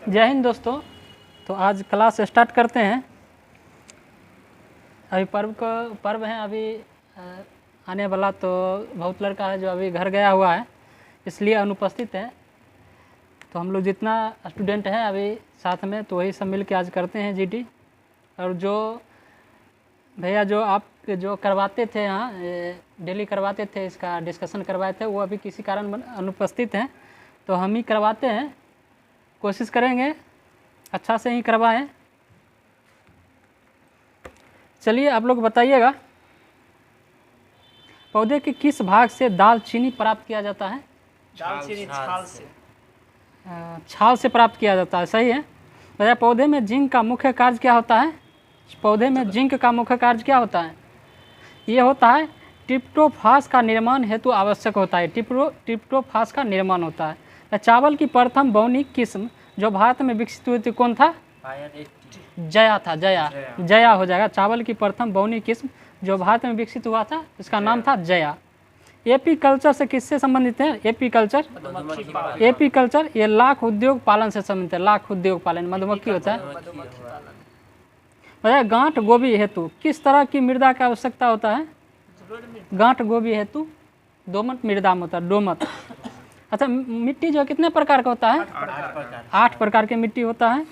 जय हिंद दोस्तों। तो आज क्लास स्टार्ट करते हैं। अभी पर्व है अभी आने वाला, तो बहुत लड़का है जो अभी घर गया हुआ है, इसलिए अनुपस्थित है। तो हम लोग जितना स्टूडेंट हैं अभी साथ में, तो वही सब मिल के आज करते हैं जीडी। और जो भैया जो आप जो करवाते थे यहाँ डेली करवाते थे, इसका डिस्कशन करवाए थे, वो अभी किसी कारण अनुपस्थित हैं, तो हम ही करवाते हैं। कोशिश करेंगे अच्छा से ही करवाएं। चलिए आप लोग बताइएगा, पौधे के किस भाग से दालचीनी प्राप्त किया जाता है? दालचीनी छाल से। छाल से प्राप्त किया जाता है, सही है भैया। पौधे में जिंक का मुख्य कार्य क्या होता है? पौधे में जिंक का मुख्य कार्य क्या होता है? ये होता है ट्रिप्टोफास का निर्माण हेतु आवश्यक होता है। ट्रिप्टोफास का निर्माण होता है। चावल की प्रथम बौनी किस्म जो भारत में विकसित हुई थी कौन था? जया था। जया हो जाएगा। चावल की प्रथम बौनी किस्म जो भारत में विकसित हुआ था, इसका नाम था जया। एपी कल्चर से किससे संबंधित है? एपी कल्चर ये लाख उद्योग पालन से संबंधित है। लाख उद्योग पालन मधुमक्खी होता है। भैया गांठ गोभी हेतु किस तरह की मृदा की आवश्यकता होता है? गांठ गोभी हेतु दोमट मृदा में होता है। दोमट। अच्छा, मिट्टी जो कितने प्रकार का होता है? 8 प्रकार की मिट्टी होता है।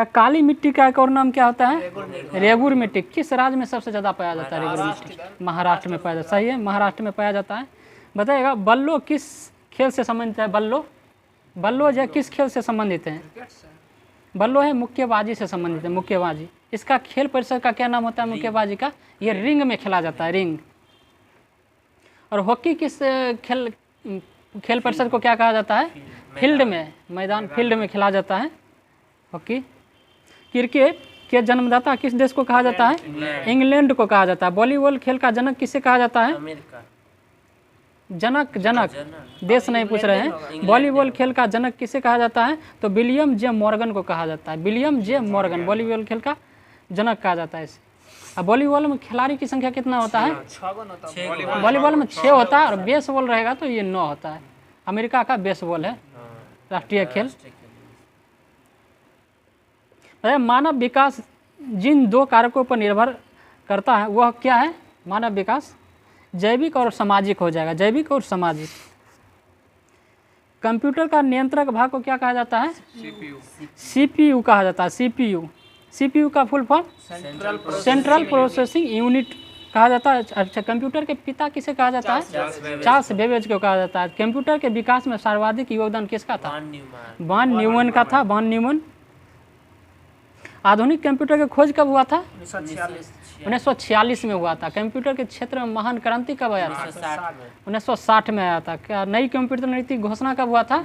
काली मिट्टी का एक और नाम क्या होता है? रेगुर मिट्टी। किस राज्य में सबसे ज़्यादा पाया जाता है रेगुर मिट्टी? महाराष्ट्र में पाया जाता है। सही है, महाराष्ट्र में पाया जाता है। बताइएगा बल्लो किस खेल से संबंधित है? बल्लो जो किस खेल से संबंधित है? बल्लो है मुक्केबाजी से संबंधित है। मुक्केबाजी। इसका खेल परिषद का क्या नाम होता है मुक्केबाजी का? ये रिंग में खेला जाता है, रिंग। और हॉकी किस खेल परिषद को क्या कहा जाता है? फील्ड में, मैदान फील्ड में खेला जाता है हॉकी। क्रिकेट के जन्मदाता किस देश को कहा जाता है? इंग्लैंड को कहा जाता है। वॉलीबॉल खेल का जनक किसे कहा जाता है? जनक देश नहीं पूछ रहे हैं। वॉलीबॉल खेल का जनक किसे कहा जाता है? तो विलियम जे मॉर्गन को कहा जाता है। विलियम जे मॉर्गन वॉलीबॉल खेल का जनक कहा जाता है इसे। अब वॉलीबॉल में खिलाड़ी की संख्या कितना होता है? वॉलीबॉल में 6 होता है। और बेसबॉल रहेगा तो ये 9 होता है। अमेरिका का बेसबॉल है राष्ट्रीय खेल। मानव विकास जिन 2 कारकों पर निर्भर करता है वह क्या है? मानव विकास जैविक और सामाजिक हो जाएगा। जैविक और सामाजिक। कंप्यूटर का नियंत्रक भाग को क्या कहा जाता है? सीपीयू कहा जाता है। सीपीयू का full form central processing unit कहा जाता है। अच्छा, कंप्यूटर के पिता किसे कहा जाता है? चार्ल्स बेबेज को कहा जाता है। कंप्यूटर के विकास में सर्वाधिक योगदान किसका था? वॉन न्यूमन का था। Von Neumann. आधुनिक कंप्यूटर की खोज कब हुआ था? 1946 में हुआ था। कंप्यूटर के क्षेत्र में महान क्रांति कब आया था? 1960 में आया था। क्या नई कंप्यूटर नीति घोषणा कब हुआ था?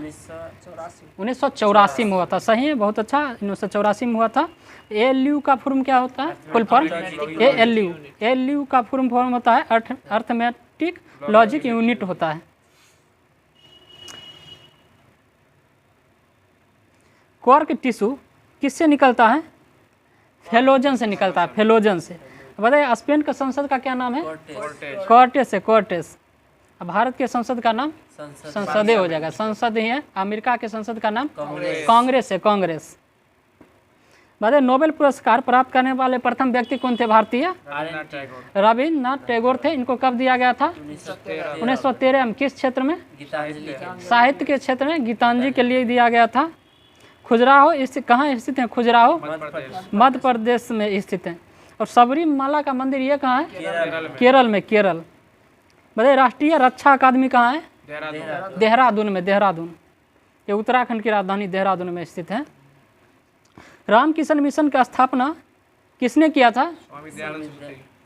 1984 में हुआ था। सही है, बहुत अच्छा। 1984 में हुआ था। ALU का फॉर्म क्या होता है? फुल फॉर्म ALU का फुल फॉर्म होता है अर्थमेटिक लॉजिक यूनिट होता है। क्वार्क टिश्यू किससे निकलता है? फेलोजन से निकलता है। फेलोजन से। बताइए स्पेन का संसद का क्या नाम है? कोर्टेस। अब भारत के संसद का नाम संसदे हो जाएगा। संसद ही है। अमेरिका के संसद का नाम कांग्रेस है। कांग्रेस। बताइए नोबेल पुरस्कार प्राप्त करने वाले प्रथम व्यक्ति कौन थे भारतीय? रविन्द्रनाथ टैगोर थे। इनको कब दिया गया था? 1913 में। किस क्षेत्र में? साहित्य के क्षेत्र में गीतांजलि के लिए दिया गया था। खजुराहो कहाँ स्थित है? खजुराहो मध्य प्रदेश में स्थित है। और सबरीमाला का मंदिर ये कहाँ है? केरल में। केरल। बताइए राष्ट्रीय रक्षा अकादमी कहाँ है? देहरादून में। देहरादून ये उत्तराखंड की राजधानी देहरादून में स्थित है। रामकिशन मिशन का स्थापना किसने किया था?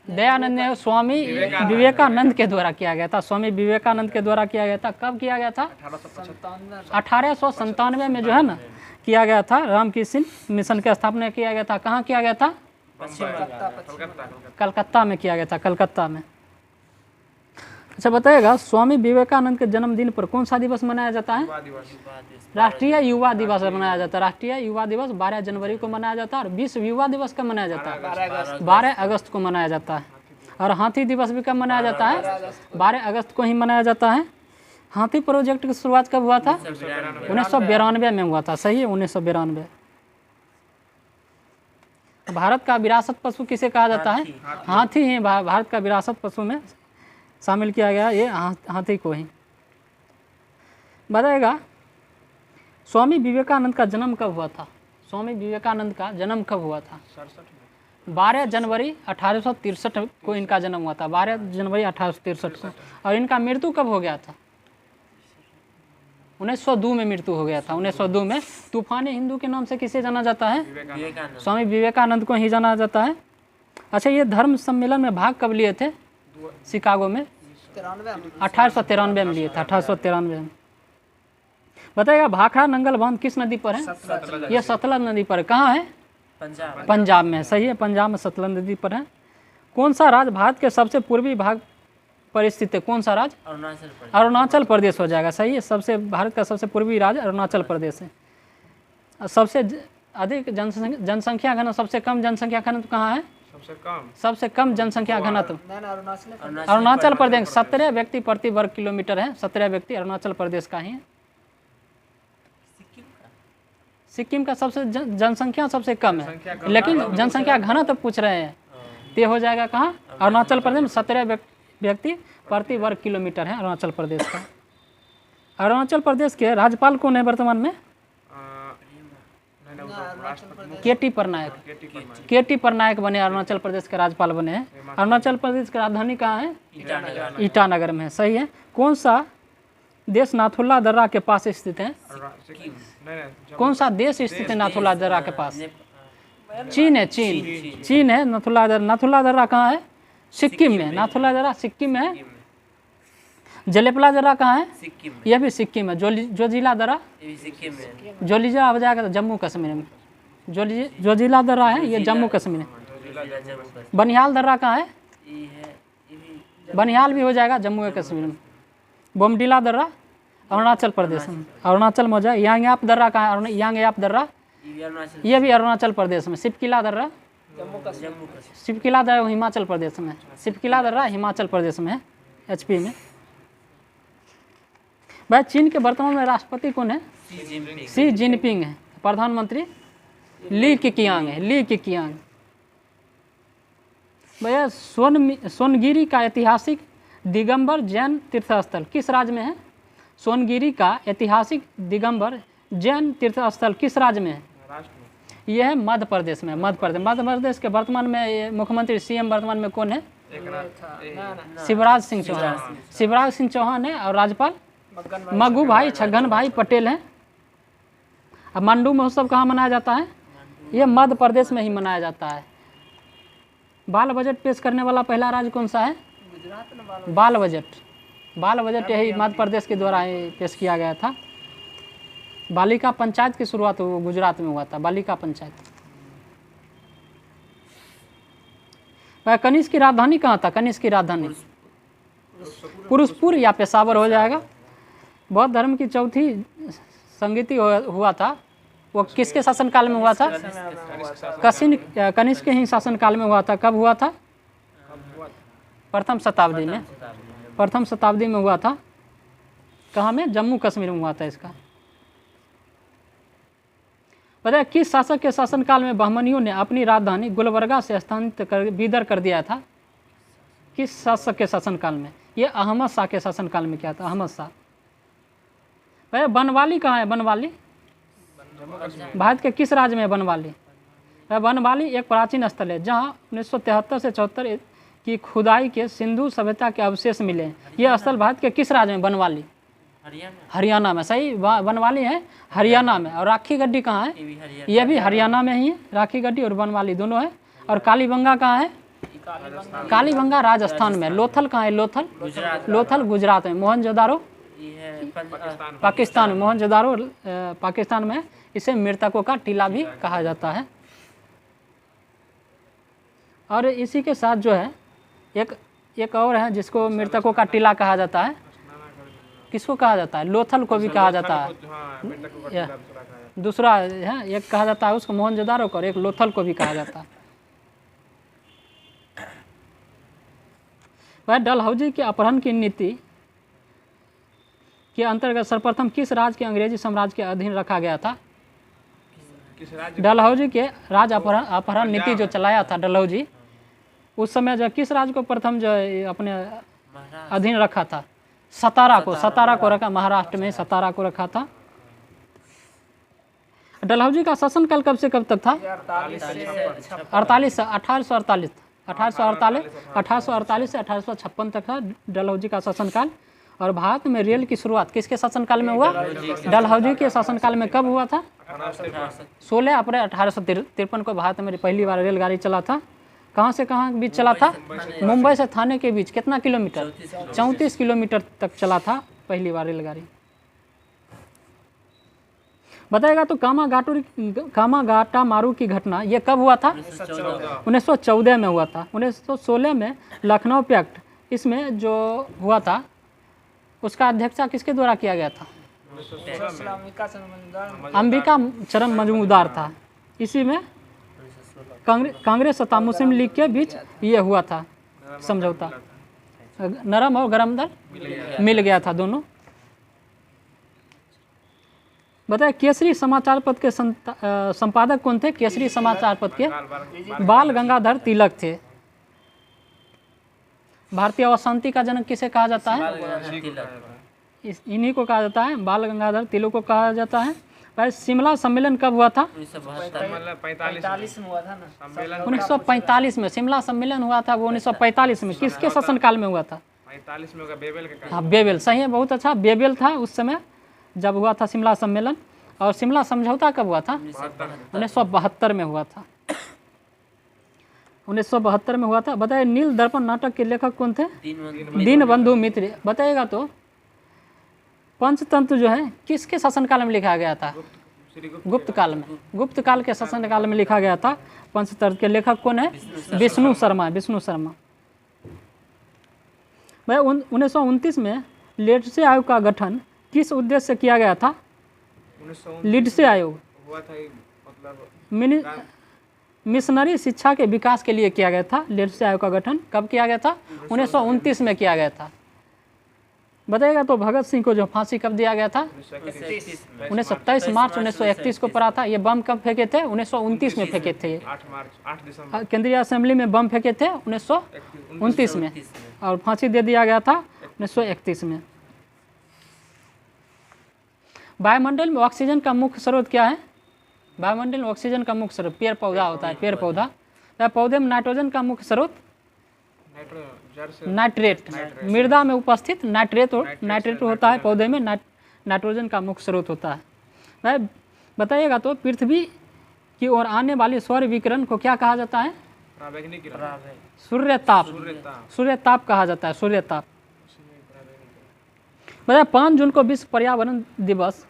दयानंद ने स्वामी विवेकानंद के द्वारा किया गया था। स्वामी विवेकानंद के द्वारा किया गया था। कब किया गया था? 1897 में जो है ना किया गया था। रामकिशन मिशन की स्थापना किया गया था। कहाँ किया गया था? कलकत्ता में किया गया था। कलकत्ता में। अच्छा बताइएगा स्वामी विवेकानंद के जन्मदिन पर कौन सा दिवस मनाया जाता है? राष्ट्रीय युवा दिवस मनाया जाता है। राष्ट्रीय युवा दिवस 12 जनवरी को मनाया जाता है। और विश्व युवा दिवस कब मनाया जाता है? 12 अगस्त को मनाया जाता है। और हाथी दिवस भी कब मनाया जाता है? 12 अगस्त को ही मनाया जाता है। हाथी प्रोजेक्ट की शुरुआत कब हुआ था? 1992 में हुआ था। सही है, 1992। भारत का विरासत पशु किसे कहा जाता है? हाथी ही भारत का विरासत पशु में शामिल किया गया, ये हाथी को ही। बताएगा स्वामी विवेकानंद का जन्म कब हुआ था? स्वामी विवेकानंद का जन्म कब हुआ था? 12 जनवरी 1863 को इनका जन्म हुआ था। 12 जनवरी 1863 को। और इनका मृत्यु कब हो गया था? 1902 में मृत्यु हो गया था। 1902 में। तूफानी हिंदू के नाम से किसे जाना जाता है? स्वामी विवेकानंद को ही जाना जाता है। अच्छा, ये धर्म सम्मेलन में भाग कब लिए थे? शिकागो में 1893 में लिए थे। 1893 में। बताइएगा भाखड़ा नंगल बांध किस नदी पर है? ये सतलज नदी पर। कहाँ है? पंजाब में। सही है, पंजाब में सतलज नदी पर है। कौन सा राज्य भारत के सबसे पूर्वी भाग पर स्थित है? कौन सा राज्य? अरुणाचल प्रदेश हो जाएगा। सही है, सबसे भारत का सबसे पूर्वी राज्य अरुणाचल प्रदेश है। सबसे अधिक जनसंख्या घनत्व, सबसे कम जनसंख्या घनत्व कहाँ है? सबसे कम जनसंख्या घनत्व अरुणाचल प्रदेश। 17 व्यक्ति प्रति वर्ग किलोमीटर है। 17 व्यक्ति अरुणाचल प्रदेश का ही है। सिक्किम का सबसे जनसंख्या सबसे कम है, लेकिन जनसंख्या घनत्व पूछ रहे हैं, तो हो जाएगा कहाँ? अरुणाचल प्रदेश में 17 व्यक्ति प्रति वर्ग किलोमीटर है अरुणाचल प्रदेश का। अरुणाचल प्रदेश के राज्यपाल कौन है वर्तमान में? के.टी. पटनायक। के.टी. पटनायक बने, अरुणाचल प्रदेश के राज्यपाल बने हैं। अरुणाचल प्रदेश की राजधानी कहाँ है? ईटानगर में है। सही है। कौन सा देश नाथुला दर्रा के पास स्थित है? कौन सा देश स्थित है नाथुला दर्रा के पास? चीन है। चीन है नाथुला दर्रा। नाथुला दर्रा कहाँ है? सिक्किम में। नाथुला दर्रा सिक्किम में है। जलेपला दर्रा कहाँ है? यह भी सिक्किम है। जोजिला दर्रा, जोजिला हो जाएगा तो जम्मू कश्मीर में। जोजिला दर्रा है, ये जम्मू कश्मीर है। बनिहाल दर्रा कहाँ है? बनिहाल भी हो जाएगा जम्मू कश्मीर में। बोमडिला दर्रा अरुणाचल प्रदेश में। अरुणाचल में हो जाए। यांगयाप दर्रा कहाँ है? यांगयाप दर्रा ये भी अरुणाचल प्रदेश में। सिपकिला दर्रा, सिपकिला दर्रा हिमाचल प्रदेश में। सिपकिला दर्रा हिमाचल प्रदेश में है, एचपी में। भाई चीन के वर्तमान में राष्ट्रपति कौन है? शी जिनपिंग है। प्रधानमंत्री ली केकियांग है। Li Keqiang. भैया सोनगिरी का ऐतिहासिक दिगंबर जैन तीर्थस्थल किस राज्य में है? सोनगिरी का ऐतिहासिक दिगंबर जैन तीर्थस्थल किस राज्य में है? यह है मध्य प्रदेश में। मध्य प्रदेश के वर्तमान में मुख्यमंत्री सीएम वर्तमान में कौन है? शिवराज सिंह चौहान। शिवराज सिंह चौहान है। और राज्यपाल मग्गू भाई छगन भाई पटेल हैं। अब मंडू महोत्सव कहाँ मनाया जाता है? यह मध्य प्रदेश में ही मनाया जाता है। बाल बजट पेश करने वाला पहला राज्य कौन सा है? बाल बजट यही मध्य प्रदेश के द्वारा पेश किया गया था। बालिका पंचायत की शुरुआत गुजरात में हुआ था। बालिका पंचायत। कनिष्क की राजधानी कहाँ था? कनिष्क की राजधानी पुरुषपुर या पेशावर हो जाएगा। बौद्ध धर्म की चौथी संगीति हुआ था, वो किसके शासनकाल में हुआ था? कनिष्क के ही शासनकाल में हुआ था। कब हुआ था? प्रथम शताब्दी में। प्रथम शताब्दी में हुआ था। कहाँ में? जम्मू कश्मीर में हुआ था इसका। बताया किस शासक के शासनकाल में बहमनियों ने अपनी राजधानी गुलबर्गा से स्थानांतरित कर बीदर कर दिया था? किस शासक के शासनकाल में? ये अहमद शाह के शासनकाल में किया था। अहमद शाह। भैया बनवाली कहाँ है? बनवाली भारत के किस राज्य में है? बनवाली। बनवाली एक प्राचीन स्थल है जहाँ 1973 से 74 की खुदाई के सिंधु सभ्यता के अवशेष मिले हैं। यह स्थल भारत के किस राज्य में? बनवाली हरियाणा में। सही, बनवाली है हरियाणा में। और राखी गड्डी कहाँ है? यह भी हरियाणा में ही है। राखी गड्डी और बनवाली दोनों है। और कालीबंगा कहाँ है? कालीबंगा राजस्थान में। लोथल कहाँ है? लोथल गुजरात में। मोहनजोदारो पाकिस्तान में। मोहनजोदारो पाकिस्तान में। इसे मृतकों का टीला भी कहा जाता है। और इसी के साथ जो है एक और है जिसको मृतकों का टीला कहा जाता है। किसको कहा जाता है? लोथल को भी कहा जाता है। दूसरा है, एक कहा जाता है उसको मोहनजोदारो को, और एक लोथल को भी कहा जाता है। वह डलहौजी के अपहरण की नीति के अंतर्गत सर्वप्रथम किस राज्य के अंग्रेजी साम्राज्य के अधीन रखा गया था? किस राज्य? डलहौजी के राज अपहरण नीति जो चलाया था डलहौजी, उस समय जो किस राज्य को प्रथम जो है अपने अधीन रखा था? सतारा को रखा, महाराष्ट्र में सतारा को रखा था। डलहौजी का शासनकाल कब से कब तक था? 1848 से 1856 तक था डलहौजी का शासनकाल। और भारत में रेल की शुरुआत किसके शासनकाल में हुआ? डलहौजी के शासनकाल में कब हुआ था? 16 अप्रैल 1853 को भारत में पहली बार रेलगाड़ी चला था। कहाँ से कहाँ के बीच चला था? मुंबई से थाने के बीच। कितना किलोमीटर? 34 किलोमीटर तक चला था पहली बार रेलगाड़ी। बताएगा तो कामागाटा मारू की घटना ये कब हुआ था? 1914 में हुआ था। 1916 में लखनऊ पैक्ट, इसमें जो हुआ था उसका अध्यक्षता किसके द्वारा किया गया था? अंबिका चरण मजूमदार था। इसी में कांग्रेस तथा मुस्लिम लीग के बीच ये हुआ था समझौता। नरम और गरम दल मिल गया था दोनों। बताए केसरी समाचार पत्र के संपादक कौन थे? केसरी समाचार पत्र के बाल गंगाधर तिलक थे। भारतीय अशांति का जनक किसे कहा जाता है? इन्हीं को कहा जाता है, बाल गंगाधर तिलक को कहा जाता है। भाई शिमला सम्मेलन कब हुआ था? 1945 में हुआ था ना। 1945 में शिमला सम्मेलन हुआ था, वो 1945 में। किसके शासनकाल में हुआ था? 45 में होगा बेबेल का। हाँ बेबेल, सही है, बहुत अच्छा। बेबेल था उस समय जब हुआ था शिमला सम्मेलन। और शिमला समझौता कब हुआ था? 1972 में हुआ था। 1972 में हुआ था। बताइए नील दर्पण नाटक के लेखक कौन थे? दीनबंधु मित्र। बताइएगा तो पंचतंत्र जो है किसके शासनकाल में लिखा गया था? गुप्त काल में। गुप्त काल के शासनकाल में लिखा गया था। पंचतंत्र के लेखक कौन है? विष्णु शर्मा। भाई 1929 में लिंडसे आयोग का गठन किस उद्देश्य से किया गया था? 1919 लिंडसे आयोग हुआ था, मतलब मिशनरी शिक्षा के विकास के लिए किया गया था। लिंडसे आयोग का गठन कब किया गया था? 1929 में किया गया था। बताइएगा तो भगत सिंह को जो फांसी कब दिया गया था? 27 मार्च 1931 को पड़ा था। ये बम कब फेंके थे? 1929 में फेंके थे। 8 दिसंबर केंद्रीय असेंबली में बम फेंके थे 1929 में, और फांसी दे दिया गया था 1931 में। वायुमंडल में ऑक्सीजन का मुख्य स्रोत क्या है? वायुमंडल में ऑक्सीजन का मुख्य स्रोत पेड़ पौधा होता है। पेड़ पौधा। पौधे में नाइट्रोजन का मुख्य स्रोत नाइट्रेट। मृदा में उपस्थित नाइट्रेट होता है। पौधे में नाइट्रोजन का मुख्य स्रोत होता है। भाई बताइएगा तो पृथ्वी की ओर आने वाली सौर विकिरण को क्या कहा जाता है? सूर्यताप कहा जाता है। सूर्यताप। बताइए 5 जून को विश्व पर्यावरण दिवस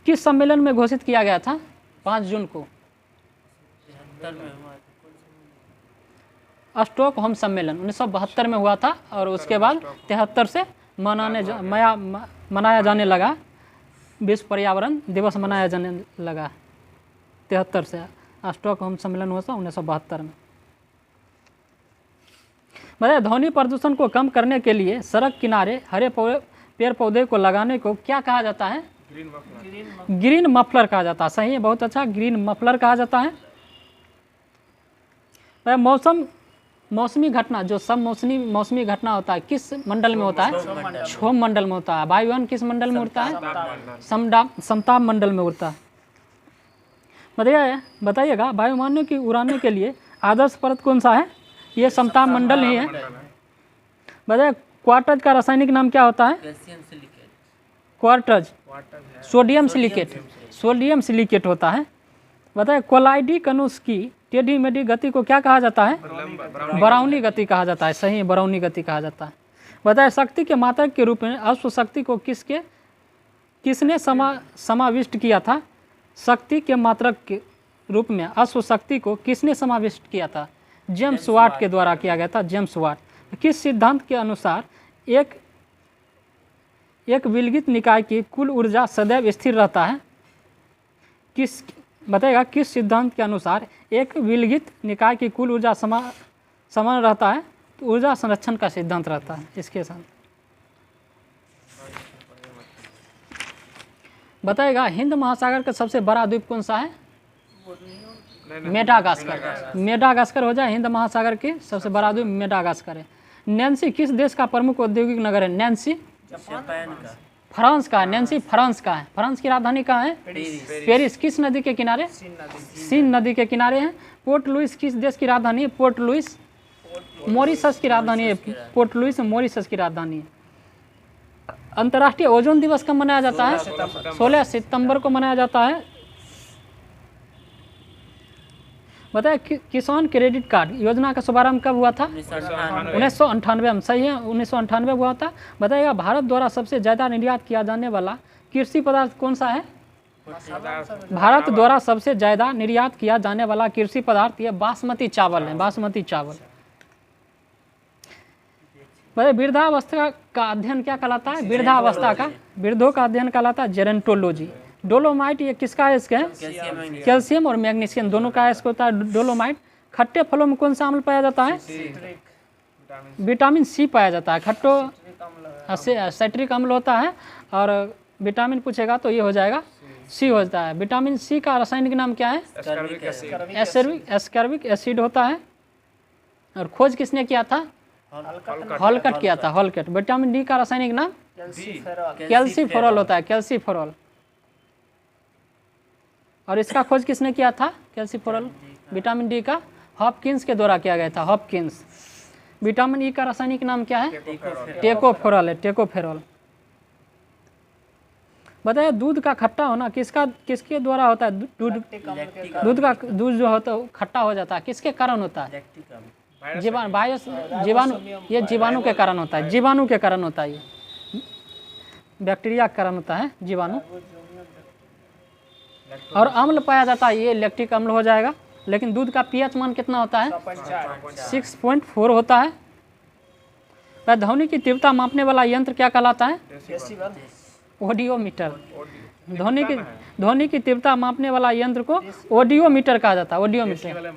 किस सम्मेलन में घोषित किया गया था? 5 जून को स्टॉकहोम सम्मेलन 1972 में हुआ था, और उसके बाद 73 से मनाया जाने लगा। विश्व पर्यावरण दिवस मनाया जाने लगा 73 से। स्टॉकहोम सम्मेलन हुआ था 1972 में। बताइए ध्वनि प्रदूषण को कम करने के लिए सड़क किनारे हरे पेड़ पौधे को लगाने को क्या कहा जाता है? ग्रीन मफलर कहा जाता है। सही है, बहुत अच्छा, ग्रीन मफलर कहा जाता है। मौसमी घटना जो सब मौसमी घटना होता है किस मंडल में होता है? क्षोभ मंडल में होता है। वायुयान किस मंडल में उड़ता है? समताप मंडल में उड़ता है। बताइएगा वायुयानों की उड़ाने के लिए आदर्श परत कौन सा है? ये समताप मंडल ही है। बताइए क्वार्टज का रासायनिक नाम क्या होता है? क्वार्टज सोडियम सिलिकेट होता है। बताइए कोलाइडी कनुस की टेढ़ी मेढ़ी गति को क्या कहा जाता है? बराउनी गति कहा जाता है। सही, बराउनी गति कहा जाता है। बताइए शक्ति के मात्रक के रूप में अश्व शक्ति को किसने समाविष्ट किया था? शक्ति के मात्रक के रूप में अश्व शक्ति को किसने समाविष्ट किया था? जेम्स वाट के द्वारा किया गया था। James Watt. किस सिद्धांत के अनुसार एक विलगित निकाय की कुल ऊर्जा सदैव स्थिर रहता है? बताइएगा किस सिद्धांत के अनुसार एक विलगित निकाय की कुल ऊर्जा समान रहता है? तो ऊर्जा संरक्षण का सिद्धांत रहता है इसके साथ। बताएगा हिंद महासागर का सबसे बड़ा द्वीप कौन सा है? मेडागास्कर। मेडागास्कर हो जाए हिंद महासागर की सबसे बड़ा द्वीप मेडागास्कर है। नैन्सी किस देश का प्रमुख औद्योगिक नगर है? नैन्सी फ्रांस का है। नैन्सी फ्रांस का है। फ्रांस की राजधानी कहाँ है? पेरिस। किस नदी के किनारे? सीन नदी के किनारे है। पोर्ट लुइस किस देश की राजधानी है? पोर्ट लुइस मॉरिशस की राजधानी है। पोर्ट लुइस मॉरिशस की राजधानी है। अंतर्राष्ट्रीय ओजोन दिवस कब मनाया जाता है? 16 सितंबर को मनाया जाता है। बताए किसान क्रेडिट कार्ड योजना का शुभारंभ कब हुआ था? 1998 में। सही है, 1998 हुआ था। बताइएगा भारत द्वारा सबसे ज़्यादा निर्यात किया जाने वाला कृषि पदार्थ कौन सा है? भारत द्वारा सबसे ज़्यादा निर्यात किया जाने वाला कृषि पदार्थ ये बासमती चावल है। बासमती चावल। बताइए वृद्धावस्था का अध्ययन क्या कहलाता है? वृद्धावस्था का वृद्धों का अध्ययन कहलाता है जेरेंटोलॉजी। डोलोमाइट ये किसका है? इसका कैल्शियम और मैग्नीशियम दोनों का इसको होता है डोलोमाइट। खट्टे फलों में कौन सा अम्ल पाया जाता है? विटामिन सी पाया जाता है। खट्टो साइट्रिक अम्ल होता है और विटामिन पूछेगा तो ये हो जाएगा सी होता है। विटामिन सी का रासायनिक नाम क्या है? एस्कर्बिक एसिड होता है। और खोज किसने किया था? हॉलकट किया था। हॉलकट। विटामिन डी का रासायनिक नाम कैल्सीफेरॉल होता है। कैल्सीफेरॉल। और इसका खोज किसने किया था? कैल्सीफेरॉल विटामिन डी का हॉपकिंस के द्वारा किया गया था। हॉपकिंस। विटामिन ई का रासायनिक नाम क्या है? टेकोफेरॉल है। टेकोफेरॉल। बताइए दूध का खट्टा होना किसके द्वारा होता है? दूध जो होता है खट्टा हो जाता है किसके कारण होता है? जीवाणु। ये जीवाणु के कारण होता है। जीवाणु के कारण होता है। ये बैक्टीरिया के कारण होता है जीवाणु। और अम्ल पाया जाता है ये लैक्टिक अम्ल हो जाएगा। लेकिन दूध का पीएच मान कितना होता है? 6.4 होता है। वह ध्वनि की तीव्रता मापने वाला यंत्र क्या कहलाता है? ऑडियोमीटर। ध्वनि की तीव्रता मापने वाला यंत्र को ऑडियोमीटर कहा जाता है। ऑडियोमीटर।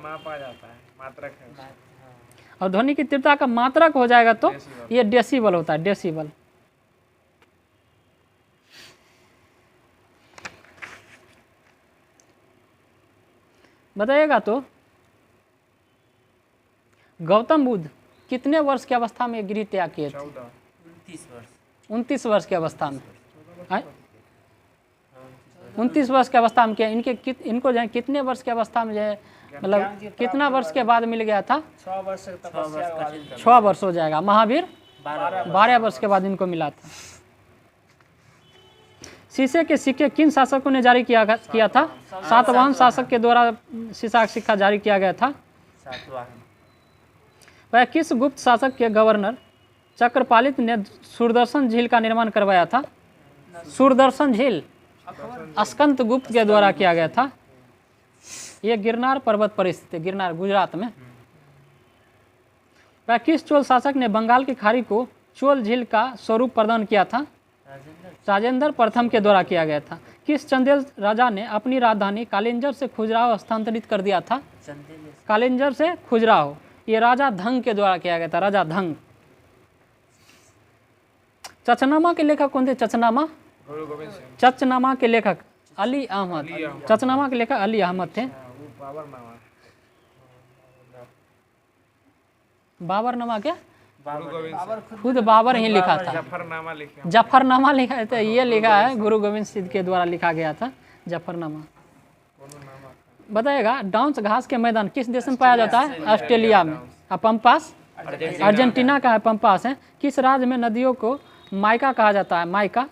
और ध्वनि की तीव्रता का मात्रक हो जाएगा तो ये डेसिबल होता है। डेसिबल। बताइएगा तो गौतम बुद्ध कितने वर्ष की अवस्था में गिरी त्याग किए थे? 29 वर्ष की अवस्था में। 29 वर्ष की अवस्था में किया। इनको जो है कितने वर्ष की अवस्था में जो है मतलब कितना वर्ष के बाद मिल गया था? 6 वर्ष हो जाएगा। महावीर 12 वर्ष के बाद इनको मिला था। शीशे के सिक्के किन शासकों ने जारी किया था? सातवाहन शासक के द्वारा शीशा का सिक्का जारी किया गया था। वह किस गुप्त शासक के गवर्नर चक्रपालित ने सूरदर्शन झील का निर्माण करवाया था? सूरदर्शन झील स्कंद गुप्त के द्वारा किया गया था। यह गिरनार पर्वत पर स्थित है। गिरनार गुजरात में। वह किस चोल शासक ने बंगाल की खाड़ी को चोल झील का स्वरूप प्रदान किया था? राजेंद्र प्रथम के द्वारा किया गया था। किस चंदेल राजा ने अपनी राजधानी कालिंजर से खुजराहो स्थानांतरित कर दिया था? कालिंजर से खुजराहो। ये राजा धंग के द्वारा किया गया था। राजा धंग। चचनामा के लेखक कौन थे? चचनामा चचनामा के लेखक अली अहमद। चचनामा के लेखक अली अहमद थे। बाबरनामा क्या? खुद बाबर ही लिखा था। जफरनामा लिखा था। ये लिखा है गुरु गोविंद सिंह के द्वारा लिखा गया था जफरनामा। बताइएगा डाउन्स घास के मैदान किस देश में पाया जाता है? ऑस्ट्रेलिया में। पंपास अर्जेंटीना का है। पंपास है। किस राज्य में नदियों को माइका कहा जाता है? माइका।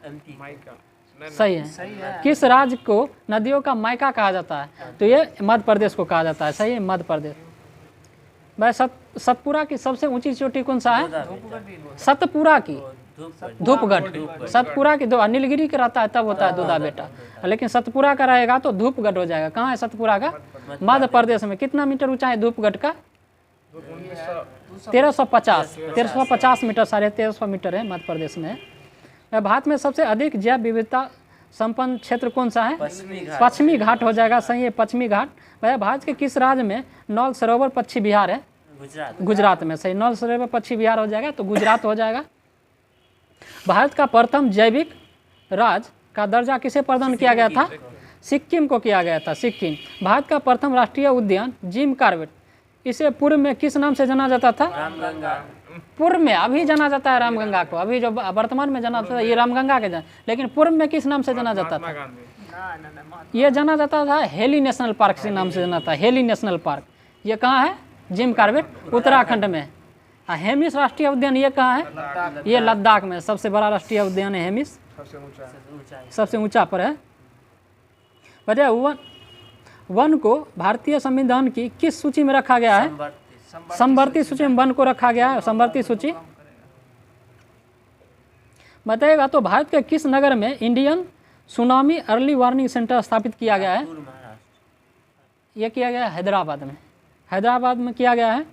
सही है। किस राज्य को नदियों का माइका कहा जाता है? तो ये मध्य प्रदेश को कहा जाता है। सही है, मध्य प्रदेश। भाई सतपुरा की सबसे ऊंची चोटी कौन सा है? सतपुरा की धूपगढ़। सतपुरा की नीलगिरी का रहता है तब होता है दूधा बेटा। लेकिन सतपुरा का रहेगा तो धूपगढ़ हो जाएगा। कहाँ है सतपुरा का? मध्य प्रदेश में। कितना मीटर ऊंचा है धूपगढ़ का? 1350 मीटर। 1350 मीटर है। मध्य प्रदेश में। भारत में सबसे अधिक जैव विविधता संपन्न क्षेत्र कौन सा है? पश्चिमी घाट हो जाएगा। सही है, पश्चिमी घाट। भैया भारत के किस राज्य में नौल सरोवर पश्चिमी बिहार है? गुजरात में। सही, नौल सरोवर पश्चिमी बिहार हो जाएगा तो गुजरात हो जाएगा। भारत का प्रथम जैविक राज का दर्जा किसे प्रदान किया गया था? सिक्किम को किया गया था, सिक्किम। भारत का प्रथम राष्ट्रीय उद्यान जिम कॉर्बेट, इसे पूर्व में किस नाम से जाना जाता था? रामगंगा। पूर्व में, अभी जाना जाता है रामगंगा को, अभी जो वर्तमान में जाना जाता है ये रामगंगा के जान, लेकिन पूर्व में किस नाम से जाना जाता था? गांधी। ये जाना जाता था हेली नेशनल पार्क से नाम से जाना था, हेली नेशनल पार्क। ये कहाँ है? जिम कॉर्बेट उत्तराखंड में। हेमिस राष्ट्रीय उद्यान ये कहाँ है? ये लद्दाख में, सबसे बड़ा राष्ट्रीय उद्यान है हेमिस, सबसे ऊंचा सबसे ऊंचा पर है। बताइए वन को भारतीय संविधान की किस सूची में रखा गया है? संवर्ती सूची में वन को रखा गया है, संवर्ती सूची। बताइएगा तो भारत के किस नगर में Indian tsunami early warning centre स्थापित किया गया है? ये किया गया है हैदराबाद में, हैदराबाद में किया गया है।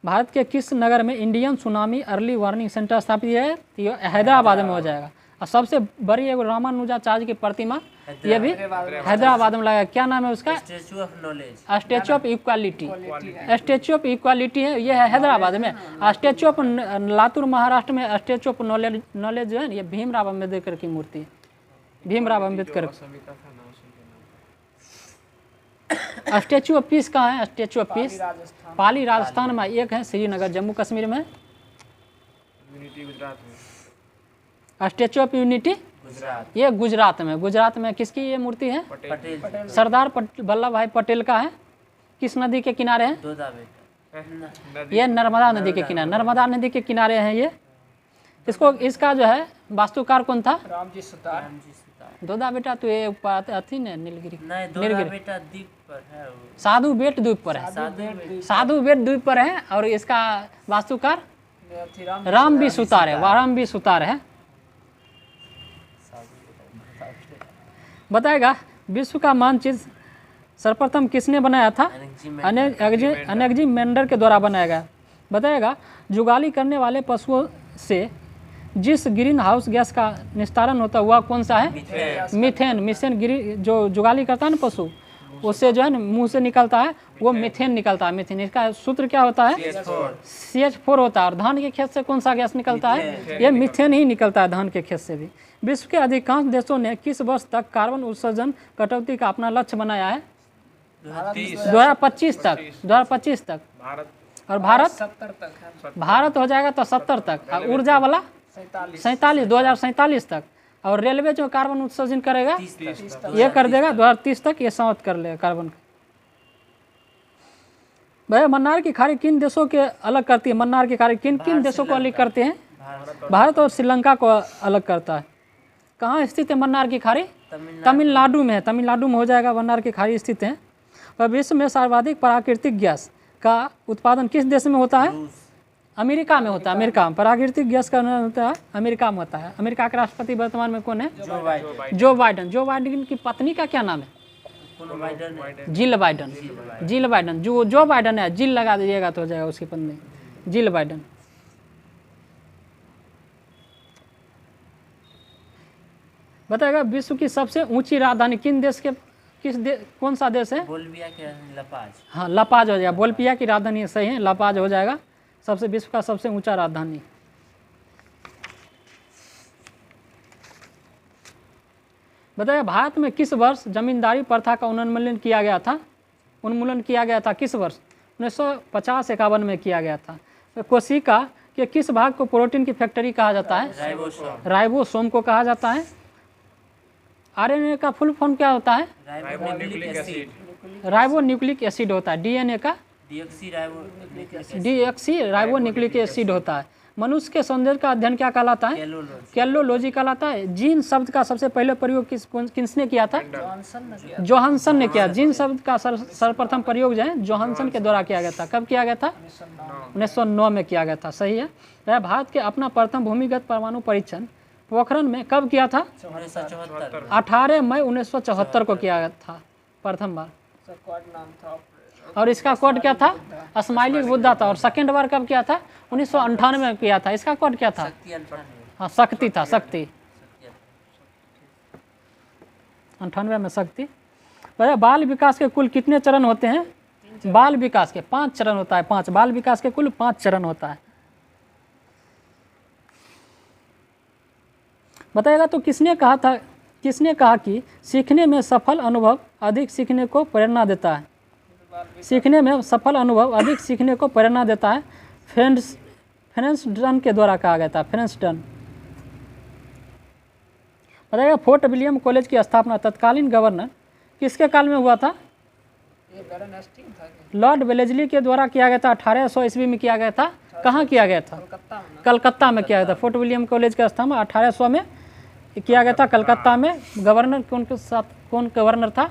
भारत के किस नगर में Indian tsunami early warning centre स्थापित है? तो ये हैदराबाद में हो जाएगा। और सबसे बड़ी एगो रामानुजाचार्य की प्रतिमा ये भी हैदराबाद में लगा। क्या नाम है उसका? Statue of knowledge, statue of equality, statue of equality है, ये है हैदराबाद में। स्टैचू ऑफ लातूर महाराष्ट्र में स्टैचू ऑफ नॉलेज जो है ये भीमराव अम्बेडकर की मूर्ति है, Bhimrao Ambedkar. Statue of peace कहाँ है? स्टैचू ऑफ पीस पाली राजस्थान में, एक है श्रीनगर जम्मू कश्मीर में। यूनिटी गुजरात में। स्टैचू ऑफ यूनिटी गुजरात, ये गुजरात में, गुजरात में किसकी ये मूर्ति है? पटेल, सरदार वल्लभ भाई पटेल का है। किस नदी के किनारे है? दोदा बेटा, नदी ये नर्मदा नदी के किनारे, नर्मदा नदी के किनारे हैं ये। इसको इसका जो है वास्तुकार कौन था? रामजी सुतार। दोदा बेटा तो ये अथी ने नीलगिरी, नहीं, दोदा बेटा द्वीप पर है वो। साधु बेट द्वीप पर है, साधु बेट द्वीप पर है। और इसका वास्तुकार राम भी सुतार है, राम भी सुतार है। बताएगा विश्व का मानचित्र सर्वप्रथम किसने बनाया था? अनेकजी मेंडर के द्वारा बनाया गया। बताएगा जुगाली करने वाले पशुओं से जिस ग्रीन हाउस गैस का निस्तारण होता है वह कौन सा है? मीथेन। मीथेन जो जुगाली करता है ना पशु, उससे जो है ना मुंह से निकलता है वो मीथेन निकलता है। मीथेन इसका सूत्र क्या होता है? CH4 होता है। और धान के खेत से कौन सा गैस निकलता है? ये मीथेन ही निकलता है धान के खेत से भी। विश्व के अधिकांश देशों ने किस वर्ष तक कार्बन उत्सर्जन कटौती का अपना लक्ष्य बनाया है? 2025 तक, 2025 तक। और भारत 70 तक है, भारत हो जाएगा तो 70 तक। और ऊर्जा वाला 47, 2047 तक। और रेलवे जो कार्बन उत्सर्जन करेगा ये कर देगा 2030 तक, ये समाप्त कर लेगा कार्बन। भाई मन्नार की खाड़ी किन देशों के अलग करती है? मन्नार की खाड़ी किन किन देशों को अलग करते हैं? भारत और श्रीलंका को अलग करता है। कहाँ स्थित है मन्नार की खाड़ी? तमिलनाडु में है, तमिलनाडु में हो जाएगा मन्नार की खाड़ी स्थित है। और विश्व में सर्वाधिक प्राकृतिक गैस का उत्पादन किस देश में होता है? अमेरिका में होता है। अमेरिका में प्राकृतिक गैस का होता है, अमेरिका में होता है। अमेरिका के राष्ट्रपति वर्तमान में कौन है? जो बाइडन। जो बाइडन की पत्नी का क्या नाम है? Jill Biden. जिल बाइडन, जो बाइडन है, जिल लगा दीजिएगा तो हो जाएगा उसकी पत्नी, जिल बाइडन। बताएगा विश्व की सबसे ऊंची राजधानी किन देश के कौन सा देश है? बोल्विया के लपाज। हाँ, लपाज हो जाएगा। बोल्विया की राजधानी सही है, लपाज हो जाएगा सबसे विश्व का सबसे ऊंचा राजधानी। बताइए भारत में किस वर्ष जमींदारी प्रथा का उन्मूलन किया गया था? उन्मूलन किया गया था किस वर्ष? 1950-51 में किया गया था। तो कोशिका के किस भाग को प्रोटीन की फैक्ट्री कहा जाता है? राइबोसोम को कहा जाता है। RNA का फुल फॉर्म क्या होता है? राइबो न्यूक्लिक एसिड होता है। DNA का डीऑक्सी राइबो न्यूक्लिक एसिड होता है। मनुष्य के सौंदर्य का अध्ययन क्या कहलाता है? कैलोलॉजी कहलाता है। जीन शब्द का सबसे पहले प्रयोग किसने किया था? जोहानसन ने किया। जीन शब्द का सर्वप्रथम प्रयोग जो है जोहानसन के द्वारा किया गया था। कब किया गया था? 1909 में किया गया था। सही है। वह भारत के अपना प्रथम भूमिगत परमाणु परीक्षण पोखरण में कब किया था? 18 मई 1974 को किया गया था प्रथम बार। और इसका कोड क्या था? स्माइली बुद्धा था। और सेकेंड बार कब किया था? 1998 में किया था। इसका कोड क्या था? हाँ, शक्ति था, शक्ति 98 में शक्ति। बाल विकास के कुल कितने चरण होते हैं? बाल विकास के 5 चरण होता है। 5 बाल विकास के कुल 5 चरण होता है। बताइएगा तो किसने कहा कि सीखने में सफल अनुभव अधिक सीखने को प्रेरणा देता है? सीखने में सफल अनुभव अधिक सीखने को प्रेरणा देता है। फ्रेंच डन के द्वारा कहा गया था, फ्रेंच डन। बताइएगा फोर्ट विलियम कॉलेज की स्थापना तत्कालीन गवर्नर किसके काल में हुआ था? ये बैरन हेस्टिंग था लॉर्ड वेलेस्ली के द्वारा किया गया था। 1800 ईस्वी में किया गया था। कहाँ किया गया था? कलकत्ता में ना। कलकत्ता में किया गया था। फोर्ट विलियम कॉलेज का स्थापना 1800 में किया गया था कलकत्ता में। गवर्नर कौन गवर्नर था?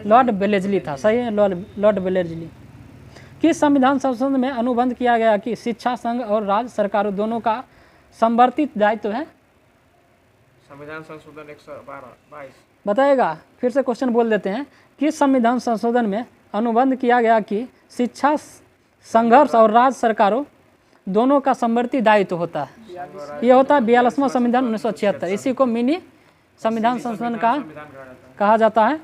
लॉर्ड वेलेस्ली था। सही है, लॉर्ड वेलेस्ली। किस संविधान संशोधन में अनुबंध किया गया कि शिक्षा संघ और राज्य सरकारों दोनों का संवर्धित दायित्व है? संविधान संशोधन 122। बताइएगा, फिर से क्वेश्चन बोल देते हैं। किस संविधान संशोधन में अनुबंध किया गया कि शिक्षा संघर्ष और राज्य सरकारों दोनों का संवर्ती दायित्व होता है? ये होता है 42वां संविधान 1976। इसी को मिनी संविधान संशोधन कहा जाता है।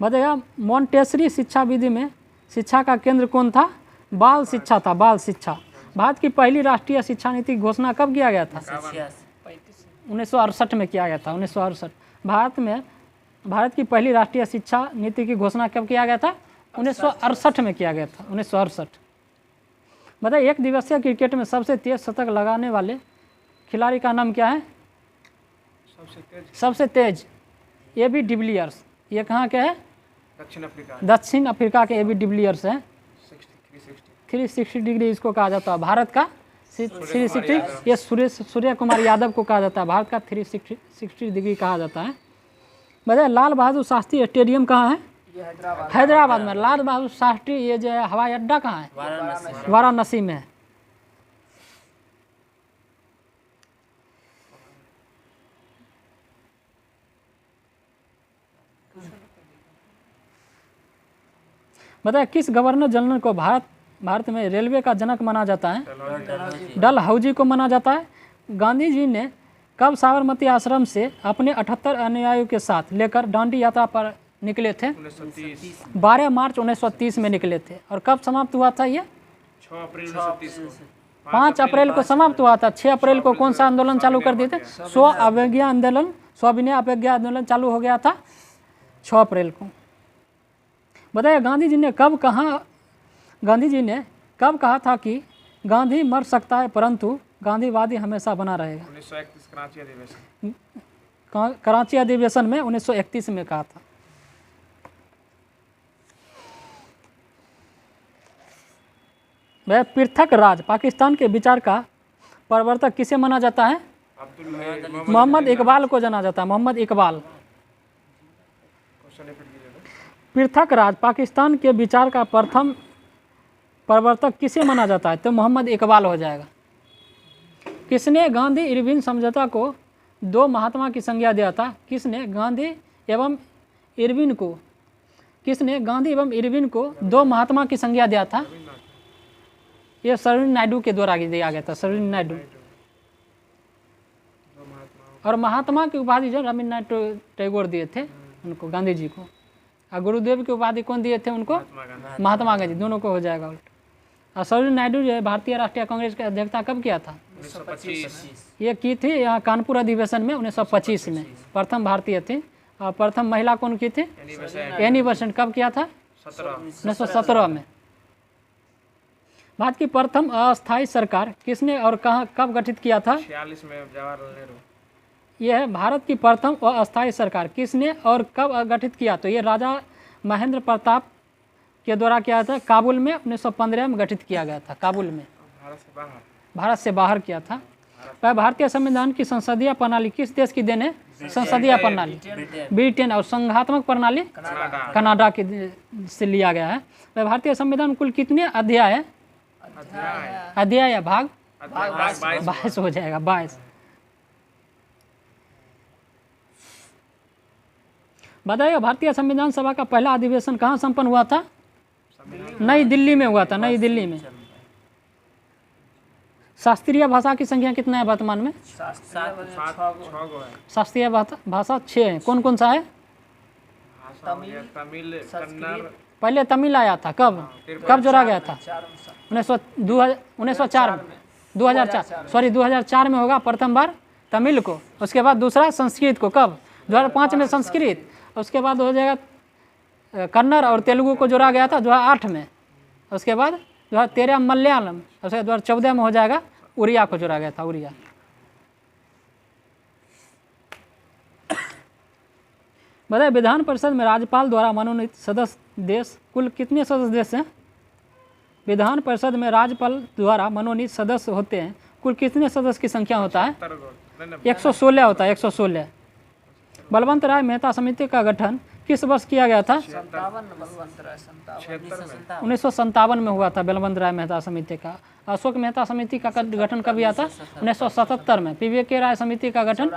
बताइएगा मॉन्टेसरी शिक्षा विधि में शिक्षा का केंद्र कौन था? बाल शिक्षा था, बाल शिक्षा। भारत की पहली राष्ट्रीय शिक्षा नीति की घोषणा कब किया गया था? 1968 में किया गया था। 1968 भारत की पहली राष्ट्रीय शिक्षा नीति की घोषणा कब किया गया था? 1968 में किया गया था। 1968। बताइए एक दिवसीय क्रिकेट में सबसे तेज शतक लगाने वाले खिलाड़ी का नाम क्या है? सबसे तेज AB डिविलियर्स। ये कहाँ के है? दक्षिण अफ्रीका के AB डिविलियर्स है। 360 डिग्री इसको कहा जाता है। भारत का 360, ये सूर्य कुमार यादव को कहा जाता है। भारत का 360 डिग्री कहा जाता है। बताइए लाल बहादुर शास्त्री स्टेडियम कहाँ है? ये हैदराबाद हैदराबाद में। लाल बहादुर शास्त्री ये जो है हवाई अड्डा कहाँ है? वाराणसी में है। बताइए किस गवर्नर जनरल को भारत में रेलवे का जनक माना जाता है? डलहौजी को माना जाता है। गांधी जी ने कब साबरमती आश्रम से अपने 78 अनुयायियों के साथ लेकर दांडी यात्रा पर निकले थे? 12 मार्च 1930 में निकले थे। और कब समाप्त हुआ था ये? 6 अप्रैल 1930 को। 5 अप्रैल को समाप्त हुआ था। 6 अप्रैल को कौन सा आंदोलन चालू कर दिए थे? सविनय अवज्ञा आंदोलन चालू हो गया था 6 अप्रैल को। बताइए गांधी जी ने कब कहा था कि गांधी मर सकता है परंतु गांधीवादी हमेशा बना रहेगा? 1931 कराची अधिवेशन। कराची अधिवेशन में 1931 में कहा था। वह पृथक राज पाकिस्तान के विचार का प्रवर्तक किसे माना जाता है? मोहम्मद इकबाल को जाना जाता है। मोहम्मद इकबाल। पृथक राज पाकिस्तान के विचार का प्रथम प्रवर्तक किसे माना जाता है? तो मोहम्मद इकबाल हो जाएगा। किसने गांधी इरविन समझौता को 2 महात्मा की संज्ञा दिया था? किसने गांधी एवं इरविन को 2 महात्मा की संज्ञा दिया था? ये सरोजिनी नायडू के द्वारा दिया गया था। सरोजिनी नायडू। और महात्मा की उपाधि जो रविन्द्रनाथ टैगोर दिए थे उनको, गांधी जी को। और गुरुदेव की उपाधि कौन दिए थे उनको? महात्मा गांधी। दोनों को हो जाएगा उल्टा। और सरोजिनी नायडू जो है भारतीय राष्ट्रीय कांग्रेस की अध्यक्षता कब किया था? 1925। ये की थी यहाँ कानपुर अधिवेशन में 1925 में। प्रथम भारतीय थी। और प्रथम महिला कौन की थी? Annie Besant. कब किया था? 1917 में। भारत की प्रथम अस्थायी सरकार किसने और कब गठित किया था? 46 में जवाहरलाल नेहरू। यह है भारत की प्रथम अस्थायी सरकार किसने और कब गठित किया? तो ये राजा महेंद्र प्रताप के द्वारा किया था। काबुल में 1915 में गठित किया गया था। काबुल में। भारत से बाहर किया था। वह भारतीय संविधान की संसदीय प्रणाली किस देश की देन है? संसदीय प्रणाली ब्रिटेन। और संघात्मक प्रणाली कनाडा के से लिया गया है। वह भारतीय संविधान कुल कितने अध्याय है? अध्याय या भाग? 22 हो जाएगा। 22। बताइए भारतीय संविधान सभा का पहला अधिवेशन कहाँ संपन्न हुआ था? नई दिल्ली में हुआ था। नई दिल्ली में। शास्त्रीय भाषा की संख्या कितना है वर्तमान में? 6 शास्त्रीय भाषा 6 है। कौन कौन सा है? तमिल, कन्नड़। पहले तमिल आया था। कब जोड़ा गया था? 1904 में। 2004 सॉरी 2004 में होगा प्रथम बार तमिल को, उसके बाद दूसरा संस्कृत को कब 2005 में संस्कृत, उसके बाद हो जाएगा कन्नड़ और तेलुगु को जोड़ा गया था 2008 में, उसके बाद 2013 मलयालम, उसके बाद 2014 में हो जाएगा उड़िया को जोड़ा गया था उड़िया। बताइए विधान परिषद में राज्यपाल द्वारा मनोनीत सदस्य देश कुल कितने सदस्य देश हैं? विधान परिषद में राज्यपाल द्वारा मनोनीत सदस्य होते हैं, कुल कितने सदस्य की संख्या होता है? 116 होता है, 116। बलवंत राय मेहता समिति का गठन किस वर्ष किया गया था? 1957 में हुआ था बलवंत राय मेहता समिति का। अशोक मेहता समिति का गठन कब हुआ था? 1977 में। पीवीके राय समिति का गठन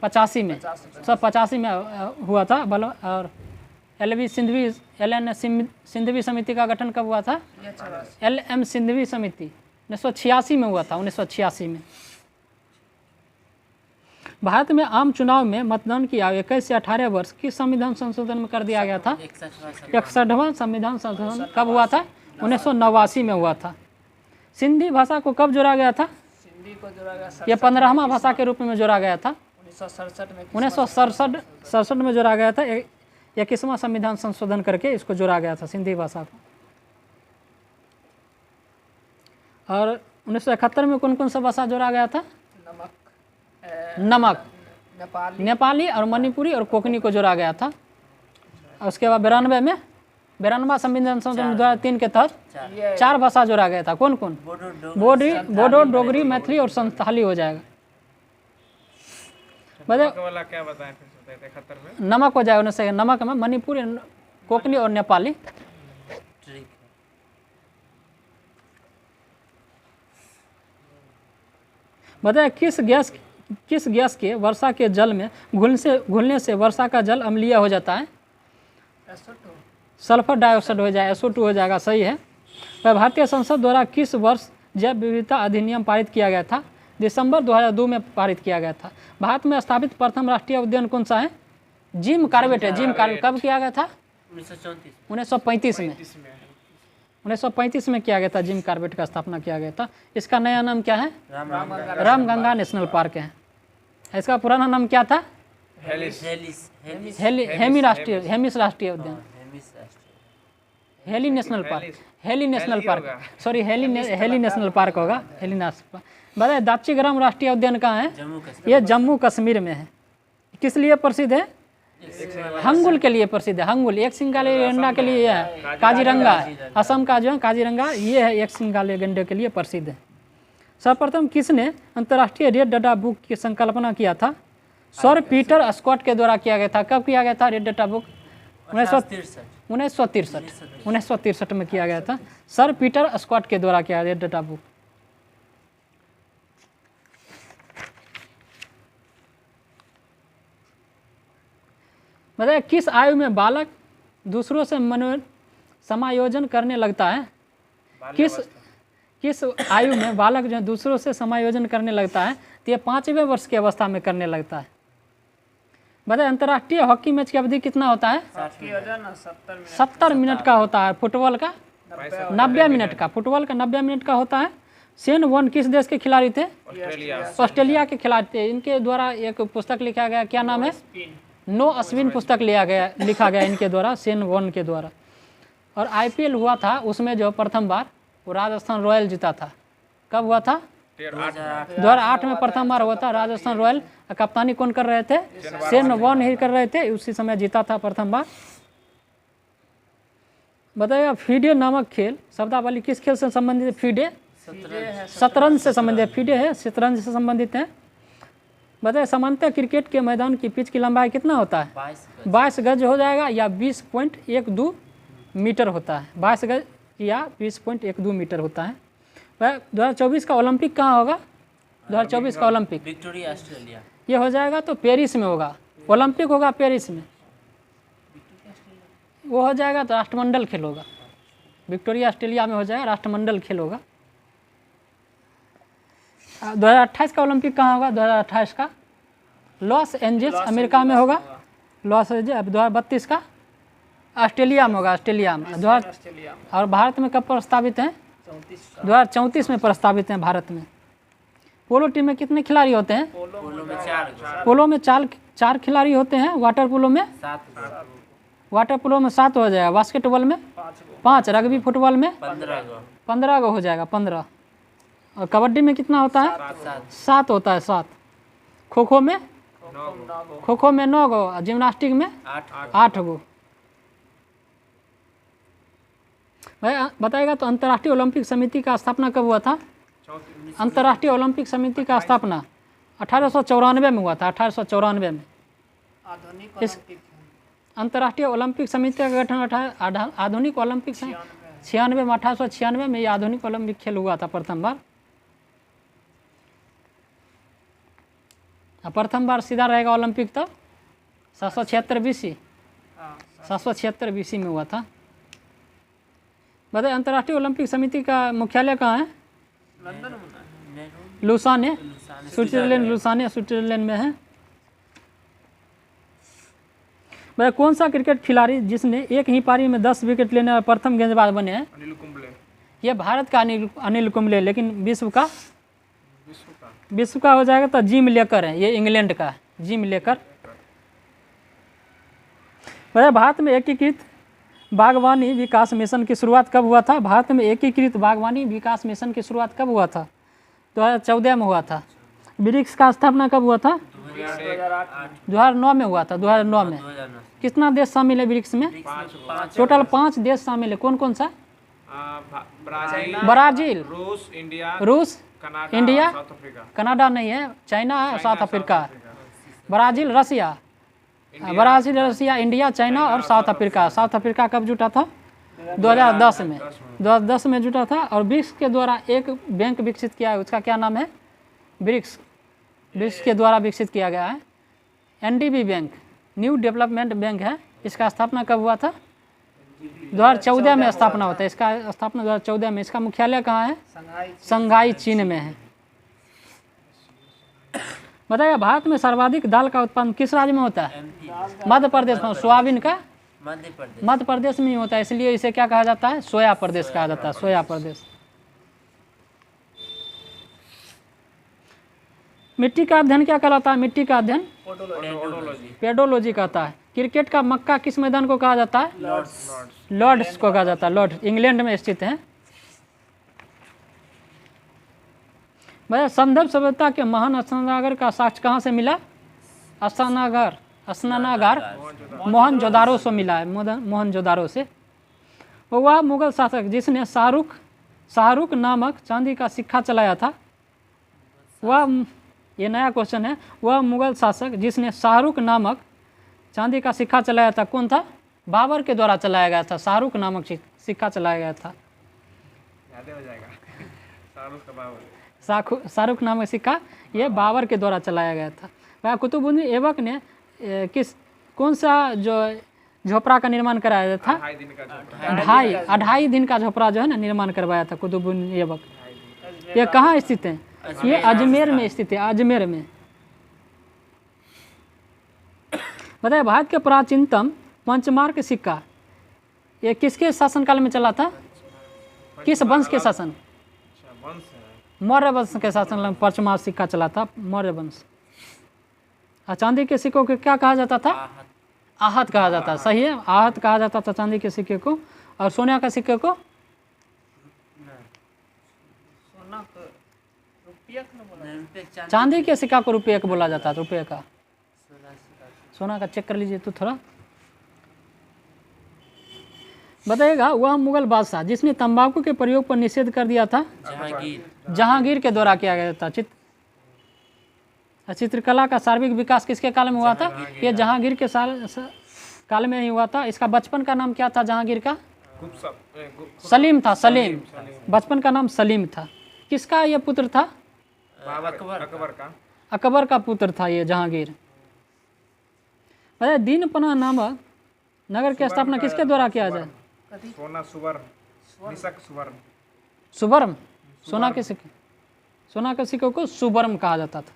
85 में, सब 85 में हुआ था। और LV सिंधवी LN सिंधवी समिति का गठन कब हुआ था? LM सिंधवी समिति 1986 में हुआ था, 1986 में। भारत में आम चुनाव में मतदान की आयु 21 से 18 वर्ष किस संविधान संशोधन में कर दिया गया था? 61वां संविधान संशोधन कब हुआ था? 1989 में हुआ था। सिंधी भाषा को कब जोड़ा गया था? सिंधी को जोड़ा गया यह 15वां भाषा के रूप में जोड़ा गया था। 1967 में जोड़ा गया था। 21वां संविधान संशोधन करके इसको जोड़ा गया था सिंधी भाषा को। और 1971 में कौन कौन सा भाषा जोड़ा गया था? नमक, नेपाली और मणिपुरी और कोंकणी को जोड़ा गया था। और उसके बाद 92 में 92वां संविधान संशोधन 2003 के तहत 4 भाषा जोड़ा गया था। कौन कौन? बोडो, डोगरी, मैथिली और संथाली हो जाएगा। वाला क्या बताएं फिर से 71 में? नमक हो जाएगा। उनसे नमक में मणिपुरी, कोंकणी और नेपाली। बताए किस गैस के वर्षा के जल में घुलने से वर्षा का जल अम्लीय हो जाता है? सल्फर डाइऑक्साइड हो जाएगा, SO2 हो जाएगा। सही है। वह भारतीय संसद द्वारा किस वर्ष जैव विविधता अधिनियम पारित किया गया था? दिसंबर 2002 में पारित किया गया था। भारत में स्थापित प्रथम राष्ट्रीय उद्यान कौन सा है? जिम कॉर्बेट है। जिम कॉर्बेट कब किया गया था? 1935 में। 1935 में किया गया था। जिम कॉर्बेट का स्थापना किया गया था। इसका नया नाम क्या है? रामगंगा नेशनल पार्क है। इसका पुराना नाम क्या था? हेमिस राष्ट्रीय उद्यान, heli national park, heli national park, sorry heli national park होगा, हेली नेशनल पार्क। बताए दाच्चीग्राम राष्ट्रीय उद्यान कहाँ है? ये जम्मू कश्मीर में है। किस लिए प्रसिद्ध है? हंगुल के लिए प्रसिद्ध है। हंगुल एक सिंगाले गंडा के लिए है। काजीरंगा असम का जो है काजीरंगा, ये है एक सिंगाले गंडे के लिए प्रसिद्ध है। सर्वप्रथम किसने अंतर्राष्ट्रीय रेड डाटा बुक की संकल्पना किया था? सर पीटर स्कॉट के द्वारा किया गया था। कब किया गया था रेड डाटा बुक? 1963 में किया गया था। सर पीटर स्कॉट के द्वारा किया रेड डाटा बुक। बताइए किस आयु में बालक दूसरों से समायोजन करने लगता है? किस आयु में बालक जो है दूसरों से समायोजन करने लगता है? तो ये 5वें वर्ष की अवस्था में करने लगता है। बताइए अंतर्राष्ट्रीय हॉकी मैच की अवधि कितना होता है? 70 मिनट का होता है। फुटबॉल का 90 मिनट का, फुटबॉल का 90 मिनट का होता है। शेन वॉर्न किस देश के खिलाड़ी थे? ऑस्ट्रेलिया के खिलाड़ी थे। इनके द्वारा एक पुस्तक लिखा गया, क्या नाम है? नो अश्विन पुस्तक लिखा गया इनके द्वारा, शेन वॉर्न के द्वारा। और IPL हुआ था, उसमें जो प्रथम बार वो राजस्थान रॉयल जीता था। कब हुआ था? 2008 में प्रथम बार हुआ था। राजस्थान रॉयल कप्तानी कौन कर रहे थे? शेन वॉर्न ही कर रहे थे। उसी समय जीता था प्रथम बार। बताइएगा फीडे नामक खेल शब्दावली किस खेल से संबंधित है? फीडे शतरंज से संबंधित है। फीडे है शतरंज से संबंधित है। बताइए सामान्यतः क्रिकेट के मैदान की पिच की लंबाई कितना होता है? 22 गज हो जाएगा या 20.12 मीटर होता है। 22 गज या 20.12 मीटर होता है। वह 2024 का ओलंपिक कहाँ होगा? 2024 का ओलंपिक विक्टोरिया ऑस्ट्रेलिया ये हो जाएगा तो पेरिस में होगा। ओलंपिक होगा पेरिस में, वो हो जाएगा तो राष्ट्रमंडल खेल होगा। विक्टोरिया ऑस्ट्रेलिया में हो जाएगा, राष्ट्रमंडल खेल होगा। 2028 का ओलंपिक कहाँ होगा? 2028 का लॉस एंजल्स अमेरिका में होगा। लॉस एंजल्स 2032 का ऑस्ट्रेलिया में होगा। ऑस्ट्रेलिया में और भारत में कब प्रस्तावित है? 2034 में प्रस्तावित हैं भारत में। पोलो टीम में कितने खिलाड़ी होते हैं? पोलो में 4 पोलो में चार खिलाड़ी होते हैं। वाटर पोलो में 7 वाटर पोलो में 7 हो जाएगा। बास्केटबॉल में 5, रग्बी फुटबॉल में 15 गो हो जाएगा 15। और कबड्डी में कितना होता है? 7 होता है 7। खो खो में 9 गो। और जिम्नास्टिक में 8 गो। भाई बताइएगा तो अंतर्राष्ट्रीय ओलंपिक समिति का स्थापना कब हुआ था? अंतर्राष्ट्रीय ओलंपिक समिति का स्थापना 1894 में हुआ था। 1894 में इस अंतर्राष्ट्रीय ओलंपिक समिति का गठन आधुनिक ओलंपिक 96 में 1896 में ये आधुनिक ओलंपिक खेल हुआ था प्रथम बार। प्रथम बार सीधा रहेगा ओलंपिक तब 776 BC 776 BC में हुआ था। बताइए अंतर्राष्ट्रीय ओलंपिक समिति का मुख्यालय कहाँ है? Lausanne, Switzerland. लुसाने स्विट्जरलैंड में है। भाई कौन सा क्रिकेट खिलाड़ी जिसने एक ही पारी में 10 विकेट लेने वाले प्रथम गेंदबाज बने हैं? अनिल कुंबले। ये भारत का अनिल कुंबले, लेकिन विश्व का हो जाएगा तो जिम लेकर है। ये इंग्लैंड का है, जिम लेकर। भाई भारत में एकीकृत बागवानी विकास मिशन की शुरुआत कब हुआ था? भारत में एकीकृत बागवानी विकास मिशन की शुरुआत कब हुआ था? 2014 में हुआ था। ब्रिक्स का स्थापना कब हुआ था? 2009 में हुआ था। 2009 में कितना देश शामिल है ब्रिक्स में? टोटल 5 देश शामिल है। कौन कौन सा? ब्राजील, रूस, इंडिया, कनाडा नहीं है, चाइना है, साउथ अफ्रीका है। ब्राजील, रसिया, इंडिया, चाइना और साउथ अफ्रीका। साउथ अफ्रीका कब जुटा था? 2010 में। 2010 में जुटा था। और ब्रिक्स के द्वारा एक बैंक विकसित किया है, उसका क्या नाम है? ब्रिक्स के द्वारा विकसित किया गया है। NDB bank, new development bank है। इसका स्थापना कब हुआ था? 2014 में स्थापना होता है। इसका स्थापना 2014 में। इसका मुख्यालय कहाँ है? शंघाई, चीन में है। बताइए भारत में सर्वाधिक दाल का उत्पादन किस राज्य में होता है? मध्य प्रदेश में। सोयाबीन का मध्य प्रदेश में ही होता है, इसलिए इसे क्या कहा जाता है? सोया प्रदेश कहा जाता है। सोया प्रदेश। मिट्टी का अध्ययन क्या कहलाता है? मिट्टी का अध्ययन पेडोलॉजी कहता है। क्रिकेट का मक्का किस मैदान को कहा जाता है? लॉर्ड्स को कहा जाता है। लॉर्ड्स इंग्लैंड में स्थित है। भैया संदर्भ सभ्यता के महान स्नानागार का साक्ष्य कहाँ से मिला? स्नानागार मोहनजोदारो से मिला है। मोहनजोदारो से। वह मुगल शासक जिसने शाहरुख नामक चांदी का सिक्का चलाया था, वह, ये नया क्वेश्चन है, वह मुगल शासक जिसने शाहरुख नामक चांदी का सिक्का चलाया था कौन था? बाबर के द्वारा चलाया गया था। शाहरुख नामक सिक्का चलाया गया था। याद हो जाएगा। शाहरुख नामक सिक्का ये बाबर के द्वारा चलाया गया था। वह कुतुबुद्दीन ऐबक ने कौन सा जो झोपड़ा का निर्माण कराया था? 2.5 दिन का झोपड़ा जो है ना निर्माण करवाया था कुतुबुद्दीन ऐबक। ये कहाँ स्थित है? ये अजमेर में स्थित है। अजमेर में। बताइए भारत के प्राचीनतम पंचमार्क सिक्का ये किसके शासनकाल में चला था? किस वंश के शासन? मौर्य वंश के शासन में पंचमार्क सिक्का चला था। मौर्य वंश। चांदी के सिक्कों को क्या कहा जाता था? आहत कहा जाता है। सही है, आहत कहा जाता था चांदी के सिक्के को। और सोने का सिक्के को चांदी के सिक्का को रुपये का बोला जाता है। रुपये का। सोना का चेक कर लीजिए तो थोड़ा बताइएगा। वह मुगल बादशाह जिसने तंबाकू के प्रयोग पर निषेध कर दिया था? जहांगीर के द्वारा किया गया था। चित्रकला का सार्वत्रिक विकास किसके काल में हुआ था? ये जहांगीर के काल में ही हुआ था। इसका बचपन का नाम क्या था जहांगीर का? सलीम था। सलीम। बचपन का नाम सलीम था। किसका ये पुत्र था? अकबर का पुत्र था ये जहांगीर। दीनपना नामक नगर की स्थापना किसके द्वारा किया जाए? सुवर्ण। सोना के सिक्के को सुवर्ण कहा जाता था।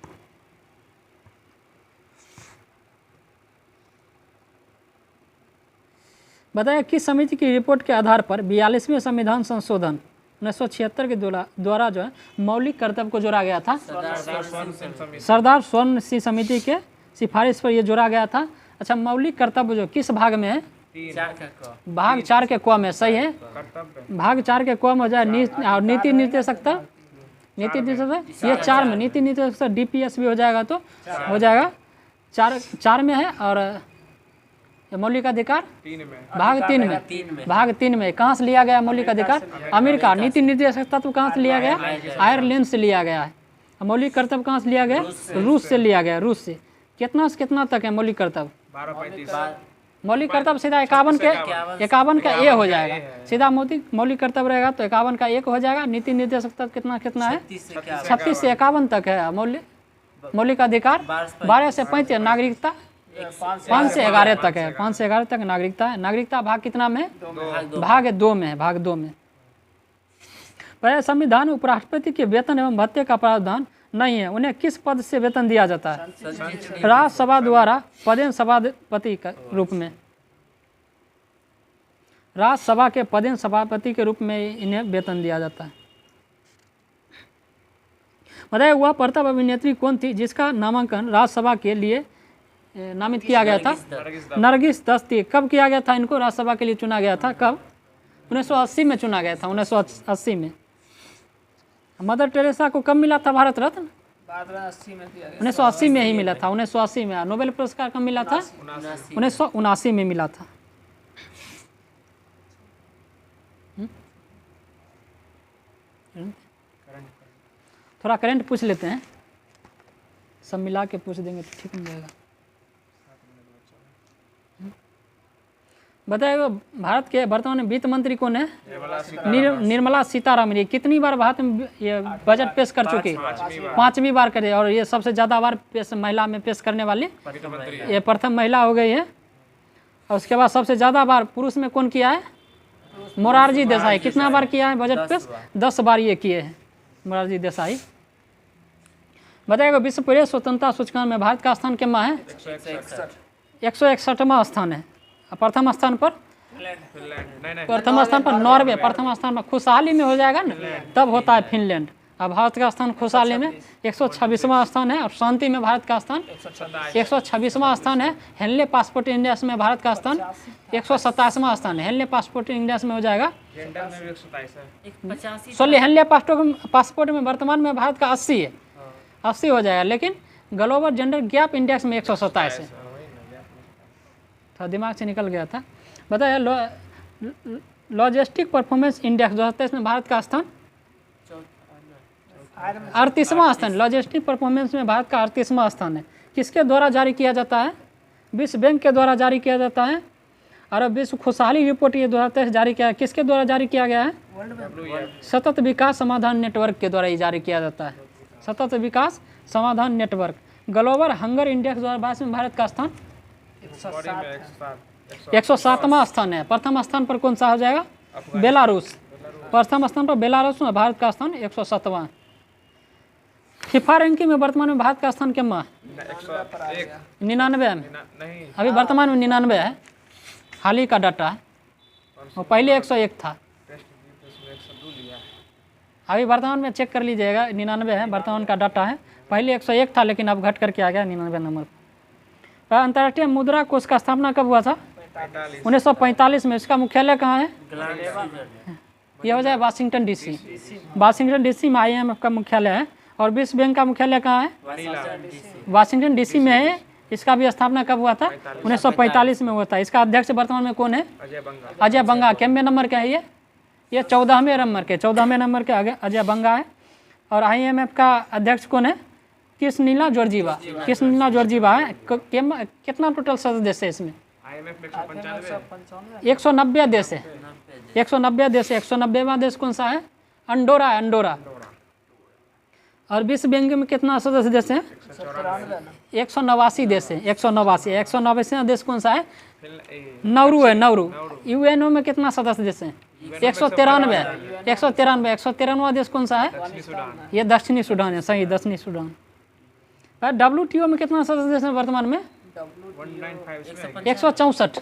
बताइए किस समिति की रिपोर्ट के आधार पर 42वें संविधान संशोधन 1976 के द्वारा जो है मौलिक कर्तव्य को जोड़ा गया था। समिति सरदार स्वर्ण सिंह समिति के सिफारिश पर यह जोड़ा गया था। अच्छा, मौलिक कर्तव्य जो किस भाग में है? 4 का क। भाग 4 के क में, सही है। कर्तव्य भाग 4 के क में हो जाए और नीति निर्देशकता, नीति निर्देशकता ये 4 में, नीति निर्देशकता DPS भी हो जाएगा तो हो जाएगा 4 में है। और ये मौलिक अधिकार 3 में भाग 3 में, भाग 3 में कहाँ से लिया गया मौलिक अधिकार? अमेरिका। नीति निर्देशकता तो कहाँ से लिया गया? आयरलैंड से लिया गया है। मौलिक कर्तव्य कहाँ से लिया गया? रूस से लिया गया, रूस से। कितना से कितना तक है मौलिक कर्तव्य? 12:35 मौलिक कर्तव्य सीधा 51 का ए हो जाएगा। सीधा मौलिक कर्तव्य रहेगा तो 51 का 1 हो जाएगा। नीति निर्देशकता कितना कितना है? 36 से 51 तक है मौलिक अधिकार। 12 से 35 नागरिकता, 5 से 11 तक है, 5 से 11 तक नागरिकता है। नागरिकता भाग कितना में? भाग 2 में है, भाग 2 में। पर संविधान उपराष्ट्रपति के वेतन एवं भत्ते का प्रावधान नहीं है। उन्हें किस पद से वेतन दिया जाता है? राज्यसभा द्वारा पदेन सभापति के रूप में, राज्यसभा के पदेन सभापति के रूप में इन्हें वेतन दिया जाता है। बताइए वह प्रथम अभिनेत्री कौन थी जिसका नामांकन राज्यसभा के लिए नामित किया गया था? नरगिस दत्त। कब किया गया था इनको राज्यसभा के लिए चुना गया था? कब? 1980 में चुना गया था, 1980 में। मदर टेरेसा को कब मिला था भारत रत्न? 1980 में ही मिला था, 1980 में। नोबेल पुरस्कार कब मिला था? 1979 में मिला था। थोड़ा करंट पूछ लेते हैं, सब मिला के पूछ देंगे तो ठीक हो जाएगा। बताइए भारत के वर्तमान वित्त मंत्री कौन है? निर्मला सीतारामन। ये कितनी बार भारत में ये बजट पेश कर चुकी? 5वीं बार करे। और ये सबसे ज़्यादा बार महिला में पेश करने वाली ये प्रथम महिला हो गई है। और उसके बाद सबसे ज़्यादा बार पुरुष में कौन किया है? मोरारजी देसाई। कितना बार किया है बजट पेश? 10 बार ये किए हैं मोरारजी देसाई। बताइएगा विश्व प्रेस स्वतंत्रता सूचकांक में भारत का स्थान कितना है? 161वां स्थान है। प्रथम स्थान पर प्रथम स्थान पर नॉर्वे, प्रथम स्थान पर खुशहाली में हो जाएगा ना तब होता है फिनलैंड। अब भारत का स्थान खुशहाली में 126वां स्थान है। और शांति में भारत का स्थान 126वां स्थान है। हेनले पासपोर्ट इंडेक्स में भारत का स्थान 127वां स्थान है। हेनले पासपोर्ट इंडेक्स में हो जाएगा 16। हेनले पासपोर्ट में वर्तमान में भारत का 80 है, 80 हो जाएगा। लेकिन ग्लोबल जेंडर गैप इंडेक्स में 127 है। थोड़ा दिमाग से निकल गया था। बताइए लॉजिस्टिक परफॉर्मेंस इंडेक्स 2023 में भारत का स्थान 38वां स्थान। लॉजिस्टिक परफॉर्मेंस में भारत का 38वां स्थान है। किसके द्वारा जारी किया जाता है? विश्व बैंक के द्वारा जारी किया जाता है। और विश्व खुशहाली रिपोर्ट ये 2023 जारी किया है। किसके द्वारा जारी किया गया है? सतत विकास समाधान नेटवर्क के द्वारा ये जारी किया जाता है। सतत विकास समाधान नेटवर्क। ग्लोबल हंगर इंडेक्स 2022 में भारत का स्थान 107वां स्थान है। प्रथम स्थान पर कौन सा हो जाएगा? बेलारूस। प्रथम स्थान पर बेलारूस में भारत का स्थान 107वां। फीफा रैंकिंग में वर्तमान में भारत का स्थान कितना? 99 में। अभी वर्तमान में 99 है, हाल ही का डाटा है। वो पहले 101 था। अभी वर्तमान में चेक कर लीजिएगा, 99 है वर्तमान का डाटा है। पहले 101 था लेकिन अब घट करके आ गया 99 नंबर पर। अंतर्राष्ट्रीय मुद्रा कोष का स्थापना कब हुआ था? 1945 में। इसका मुख्यालय कहाँ है? यह हो जाए वाशिंगटन डीसी। वाशिंगटन डीसी में IMF का मुख्यालय है। और विश्व बैंक का मुख्यालय कहाँ है? वाशिंगटन डीसी में है। इसका भी स्थापना कब हुआ था? 1945 में हुआ था। इसका अध्यक्ष वर्तमान में कौन है? अजय बंगा। कितने नंबर का है ये 14वें नंबर के, 14वें नंबर के अजय बंगा है। और IMF का अध्यक्ष कौन है? कृष्णलीला जॉर्जिवा। कृष्णलीला जॉर्जिवा है। कितना टोटल सदस्य है इसमें? 190 देश है। 190 देश है। 190वां देश कौन सा है? अंडोरा है, अंडोरा। और विश्व बैंक में कितना सदस्य देश है? 189 देश है। 189वां देश कौन सा है? नाउरू है, नाउरू। UNO में कितना सदस्य देश है? 193 है। 193वां देश कौन सा है? ये दक्षिणी सूडान है, सही, दक्षिणी सूडान। WTO में कितना सदस्य देश है वर्तमान में? 164।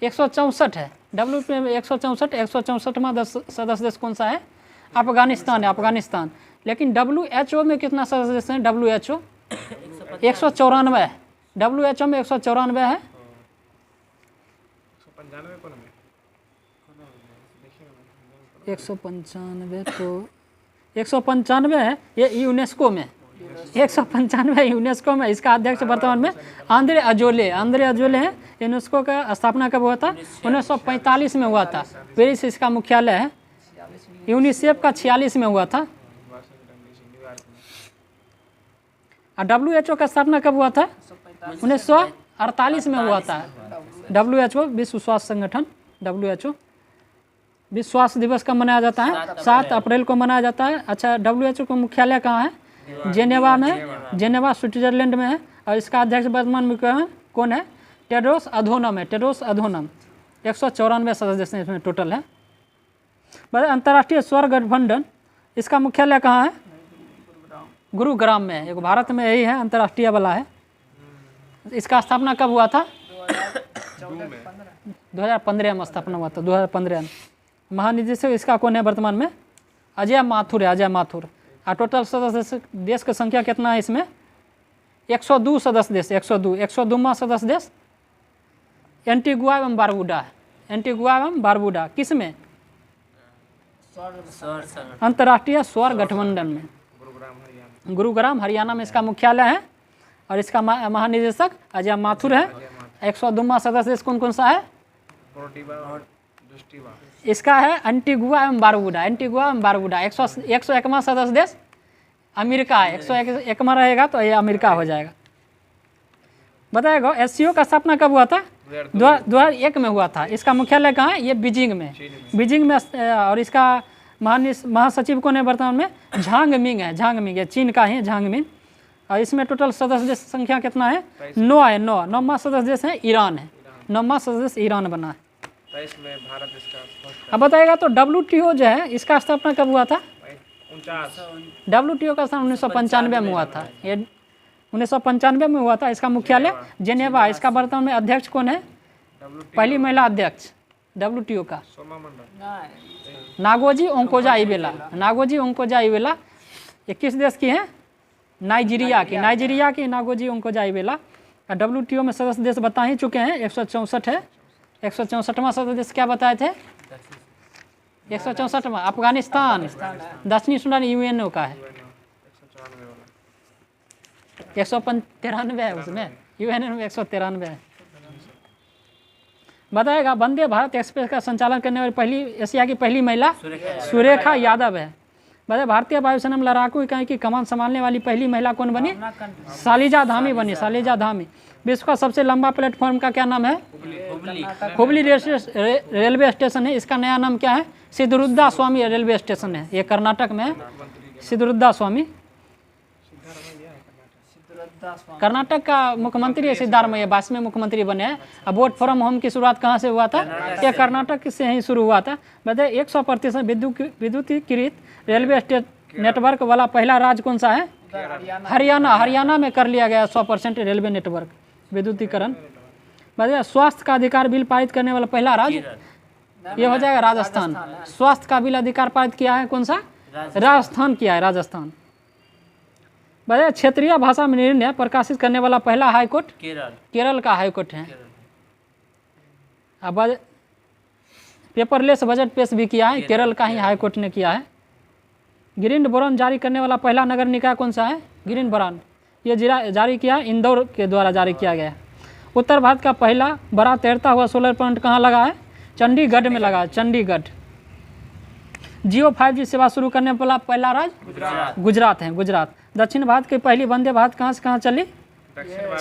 164 है। WTO में 164। 164वां सदस्य देश कौन सा है? अफगानिस्तान है, अफगानिस्तान। लेकिन WHO में कितना सदस्य हैं? WHO 194 है। WHO में 194 है। 195 कौन में? 195 तो 195 है ये यूनेस्को में, 195 यूनेस्को में। इसका अध्यक्ष वर्तमान में आंद्रे अजोले हैं। यूनेस्को का स्थापना कब हुआ था? 1945 में हुआ था। पेरिस इसका मुख्यालय है। यूनिसेफ का 46 में हुआ था। और WHO का स्थापना कब हुआ था? 1948 में हुआ था। WHO विश्व स्वास्थ्य संगठन, WHO विश्व स्वास्थ्य दिवस कब मनाया जाता है? 7 अप्रैल को मनाया जाता है। अच्छा, WHO का मुख्यालय कहाँ है? जेनेवा में, जेनेवा स्विट्जरलैंड में है। और इसका अध्यक्ष वर्तमान में कौन है? टेड्रोस अधोनम है, टेड्रोस अधोनम। 194 सदस्य इसमें टोटल है। अंतर्राष्ट्रीय सौर गठबंधन, इसका मुख्यालय कहाँ है? गुरुग्राम में है। एक भारत में यही है, अंतर्राष्ट्रीय वाला है। इसका स्थापना कब हुआ था? 2015 में स्थापना हुआ था, 2015 में। महानिदेशक इसका कौन है वर्तमान में? अजय माथुर है, अजय माथुर। और टोटल सदस्य देश की संख्या कितना है इसमें? 102 सदस्य देश, 102वां सदस्य देश एंटीगुआ एवं बारबूडा है। एंटीगुआ एवं बारबूडा किस में? अंतर्राष्ट्रीय सौर गठबंधन में। गुरुग्राम हरियाणा में इसका मुख्यालय है। और इसका महानिदेशक अजय माथुर है। 102वां सदस्य देश कौन कौन सा है? इसका है एंटीगुआ एवं बारबूडा, एंटीगुआ एवं बारबूडा। 101वां सदस्य देश अमेरिका है। 101वां रहेगा तो ये अमेरिका हो जाएगा। बताएगा SCO का स्थापना कब हुआ था? 2001 में हुआ था। इसका मुख्यालय कहाँ है? ये बीजिंग में, बीजिंग में। और इसका महासचिव कौन है वर्तमान में? झांग मिंग है, झांग मिंग है, चीन का ही झांग मिंग। और इसमें टोटल सदस्य देश संख्या कितना है? 9 है, 9वां सदस्य देश है ईरान है। 9वां सदस्य देश ईरान बना है। में भारत इसका अब बताएगा तो WTO जो है इसका स्थापना कब हुआ था? 49 WTO का स्थापना 1995 में हुआ था। ये 1995 में हुआ था। इसका मुख्यालय जेनेवा। इसका वर्तमान में अध्यक्ष कौन है? पहली महिला अध्यक्ष WTO का सोमा मंडल नागोजी ओंकोजा इवेला। नागोजी ओंकोजा इवेला ये किस देश की है? नाइजीरिया की, नाइजीरिया की नागोजी ओंकोजा इवेला। WTO में सदस्य देश बता ही चुके हैं, 164 है। 164वां सदस्य देश क्या बताए थे? 164वां अफगानिस्तान, दक्षिणी सूडान UNO का है। 193 है उसमें, UNO में 193 है। बताएगा वंदे भारत एक्सप्रेस का संचालन करने वाली पहली एशिया की पहली महिला सुरेखा यादव है। बताए भारतीय वायुसेना में लड़ाकू इकाई की कमान संभालने वाली पहली महिला कौन बनी? शालिजा धामी बनी, शालिजा धामी। विश्व का सबसे लंबा प्लेटफॉर्म का क्या नाम है? हुबली रेलवे स्टेशन है। इसका नया नाम क्या है? सिद्धरुद्धा स्वामी रेलवे स्टेशन है। ये कर्नाटक में है, सिद्धरुद्धा स्वामी। कर्नाटक का मुख्यमंत्री सिद्धारमैया 22वें मुख्यमंत्री बने हैं। अब वोट फ्रॉम होम की शुरुआत कहाँ से हुआ था? ये कर्नाटक से ही शुरू हुआ था। बताए 100% विद्युतीकृत रेलवे नेटवर्क वाला पहला राज्य कौन सा है? हरियाणा। हरियाणा में कर लिया गया 100% रेलवे नेटवर्क विद्युतीकरण। बताइए स्वास्थ्य का अधिकार बिल पारित करने वाला पहला राज्य ये हो जाएगा राजस्थान। स्वास्थ्य का बिल अधिकार पारित किया है कौन सा? राजस्थान किया है, राजस्थान। बताइए क्षेत्रीय भाषा में निर्णय प्रकाशित करने वाला पहला हाईकोर्ट केरल का हाईकोर्ट है। अब पेपरलेस बजट पेश भी किया है, केरल का ही हाईकोर्ट ने किया है। ग्रीन बोरन जारी करने वाला पहला नगर निकाय कौन सा है? ग्रीन बोरन ये जारी किया इंदौर के द्वारा जारी किया गया है। उत्तर भारत का पहला बड़ा तैरता हुआ सोलर प्लांट कहाँ लगा है? चंडीगढ़ में लगा है, चंडीगढ़। जियो 5G सेवा शुरू करने वाला पहला राज्य गुजरात है, गुजरात। दक्षिण भारत की पहली वंदे भारत कहाँ से कहाँ चली?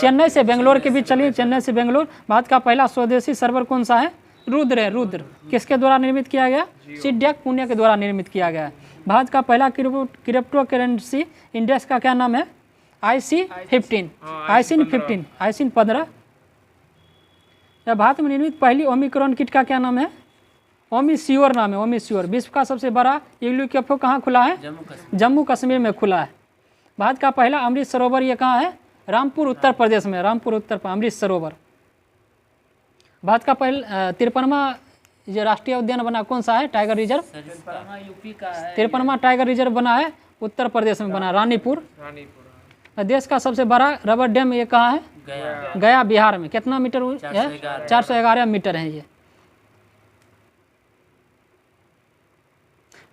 चेन्नई से बेंगलोर के बीच चली, चेन्नई से बेंगलोर। भारत का पहला स्वदेशी सर्वर कौन सा है? रुद्र है, रुद्र। किसके द्वारा निर्मित किया गया? सिड्याक पुणे के द्वारा निर्मित किया गया है। भारत का पहला क्रिप्टो करेंसी इंडेक्स का क्या नाम है? IC15, IC15 15। भारत में निर्मित पहली ओमिक्रॉन किट का क्या नाम है? ओमिश्योर नाम है, ओमिश्योर। विश्व का सबसे बड़ा UFO कहाँ खुला है? जम्मू कश्मीर में खुला है। भारत का पहला अमृत सरोवर ये कहाँ है? रामपुर उत्तर प्रदेश में, रामपुर उत्तर प्रदेश अमृत सरोवर। भारत का पहला 53वां ये राष्ट्रीय उद्यान बना कौन सा है टाइगर रिजर्व? सरिस्का यूपी का है। 53वां टाइगर रिजर्व बना है उत्तर प्रदेश में बना, रानीपुर। रानीपुर देश का सबसे बड़ा रबर डैम ये कहाँ है? गया गया बिहार में। कितना मीटर है? 411 411 मीटर है ये।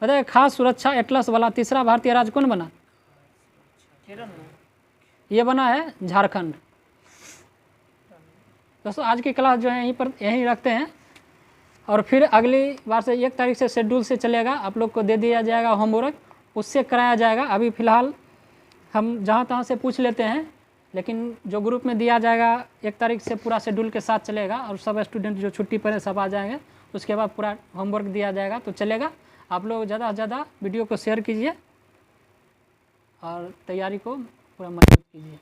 बताइए खास सुरक्षा एटलस वाला तीसरा भारतीय राज्य कौन बना? ये बना है झारखंड। दोस्तों आज की क्लास जो है यहीं रखते हैं और फिर अगली बार से 1 तारीख से शेड्यूल से चलेगा। आप लोग को दे दिया जाएगा होमवर्क, उससे कराया जाएगा। अभी फ़िलहाल हम जहाँ तहाँ से पूछ लेते हैं, लेकिन जो ग्रुप में दिया जाएगा 1 तारीख से पूरा शेड्यूल के साथ चलेगा और सब स्टूडेंट जो छुट्टी पर सब आ जाएंगे। उसके बाद पूरा होमवर्क दिया जाएगा तो चलेगा। आप लोग ज़्यादा से ज़्यादा वीडियो को शेयर कीजिए और तैयारी को पूरा मजबूत कीजिए।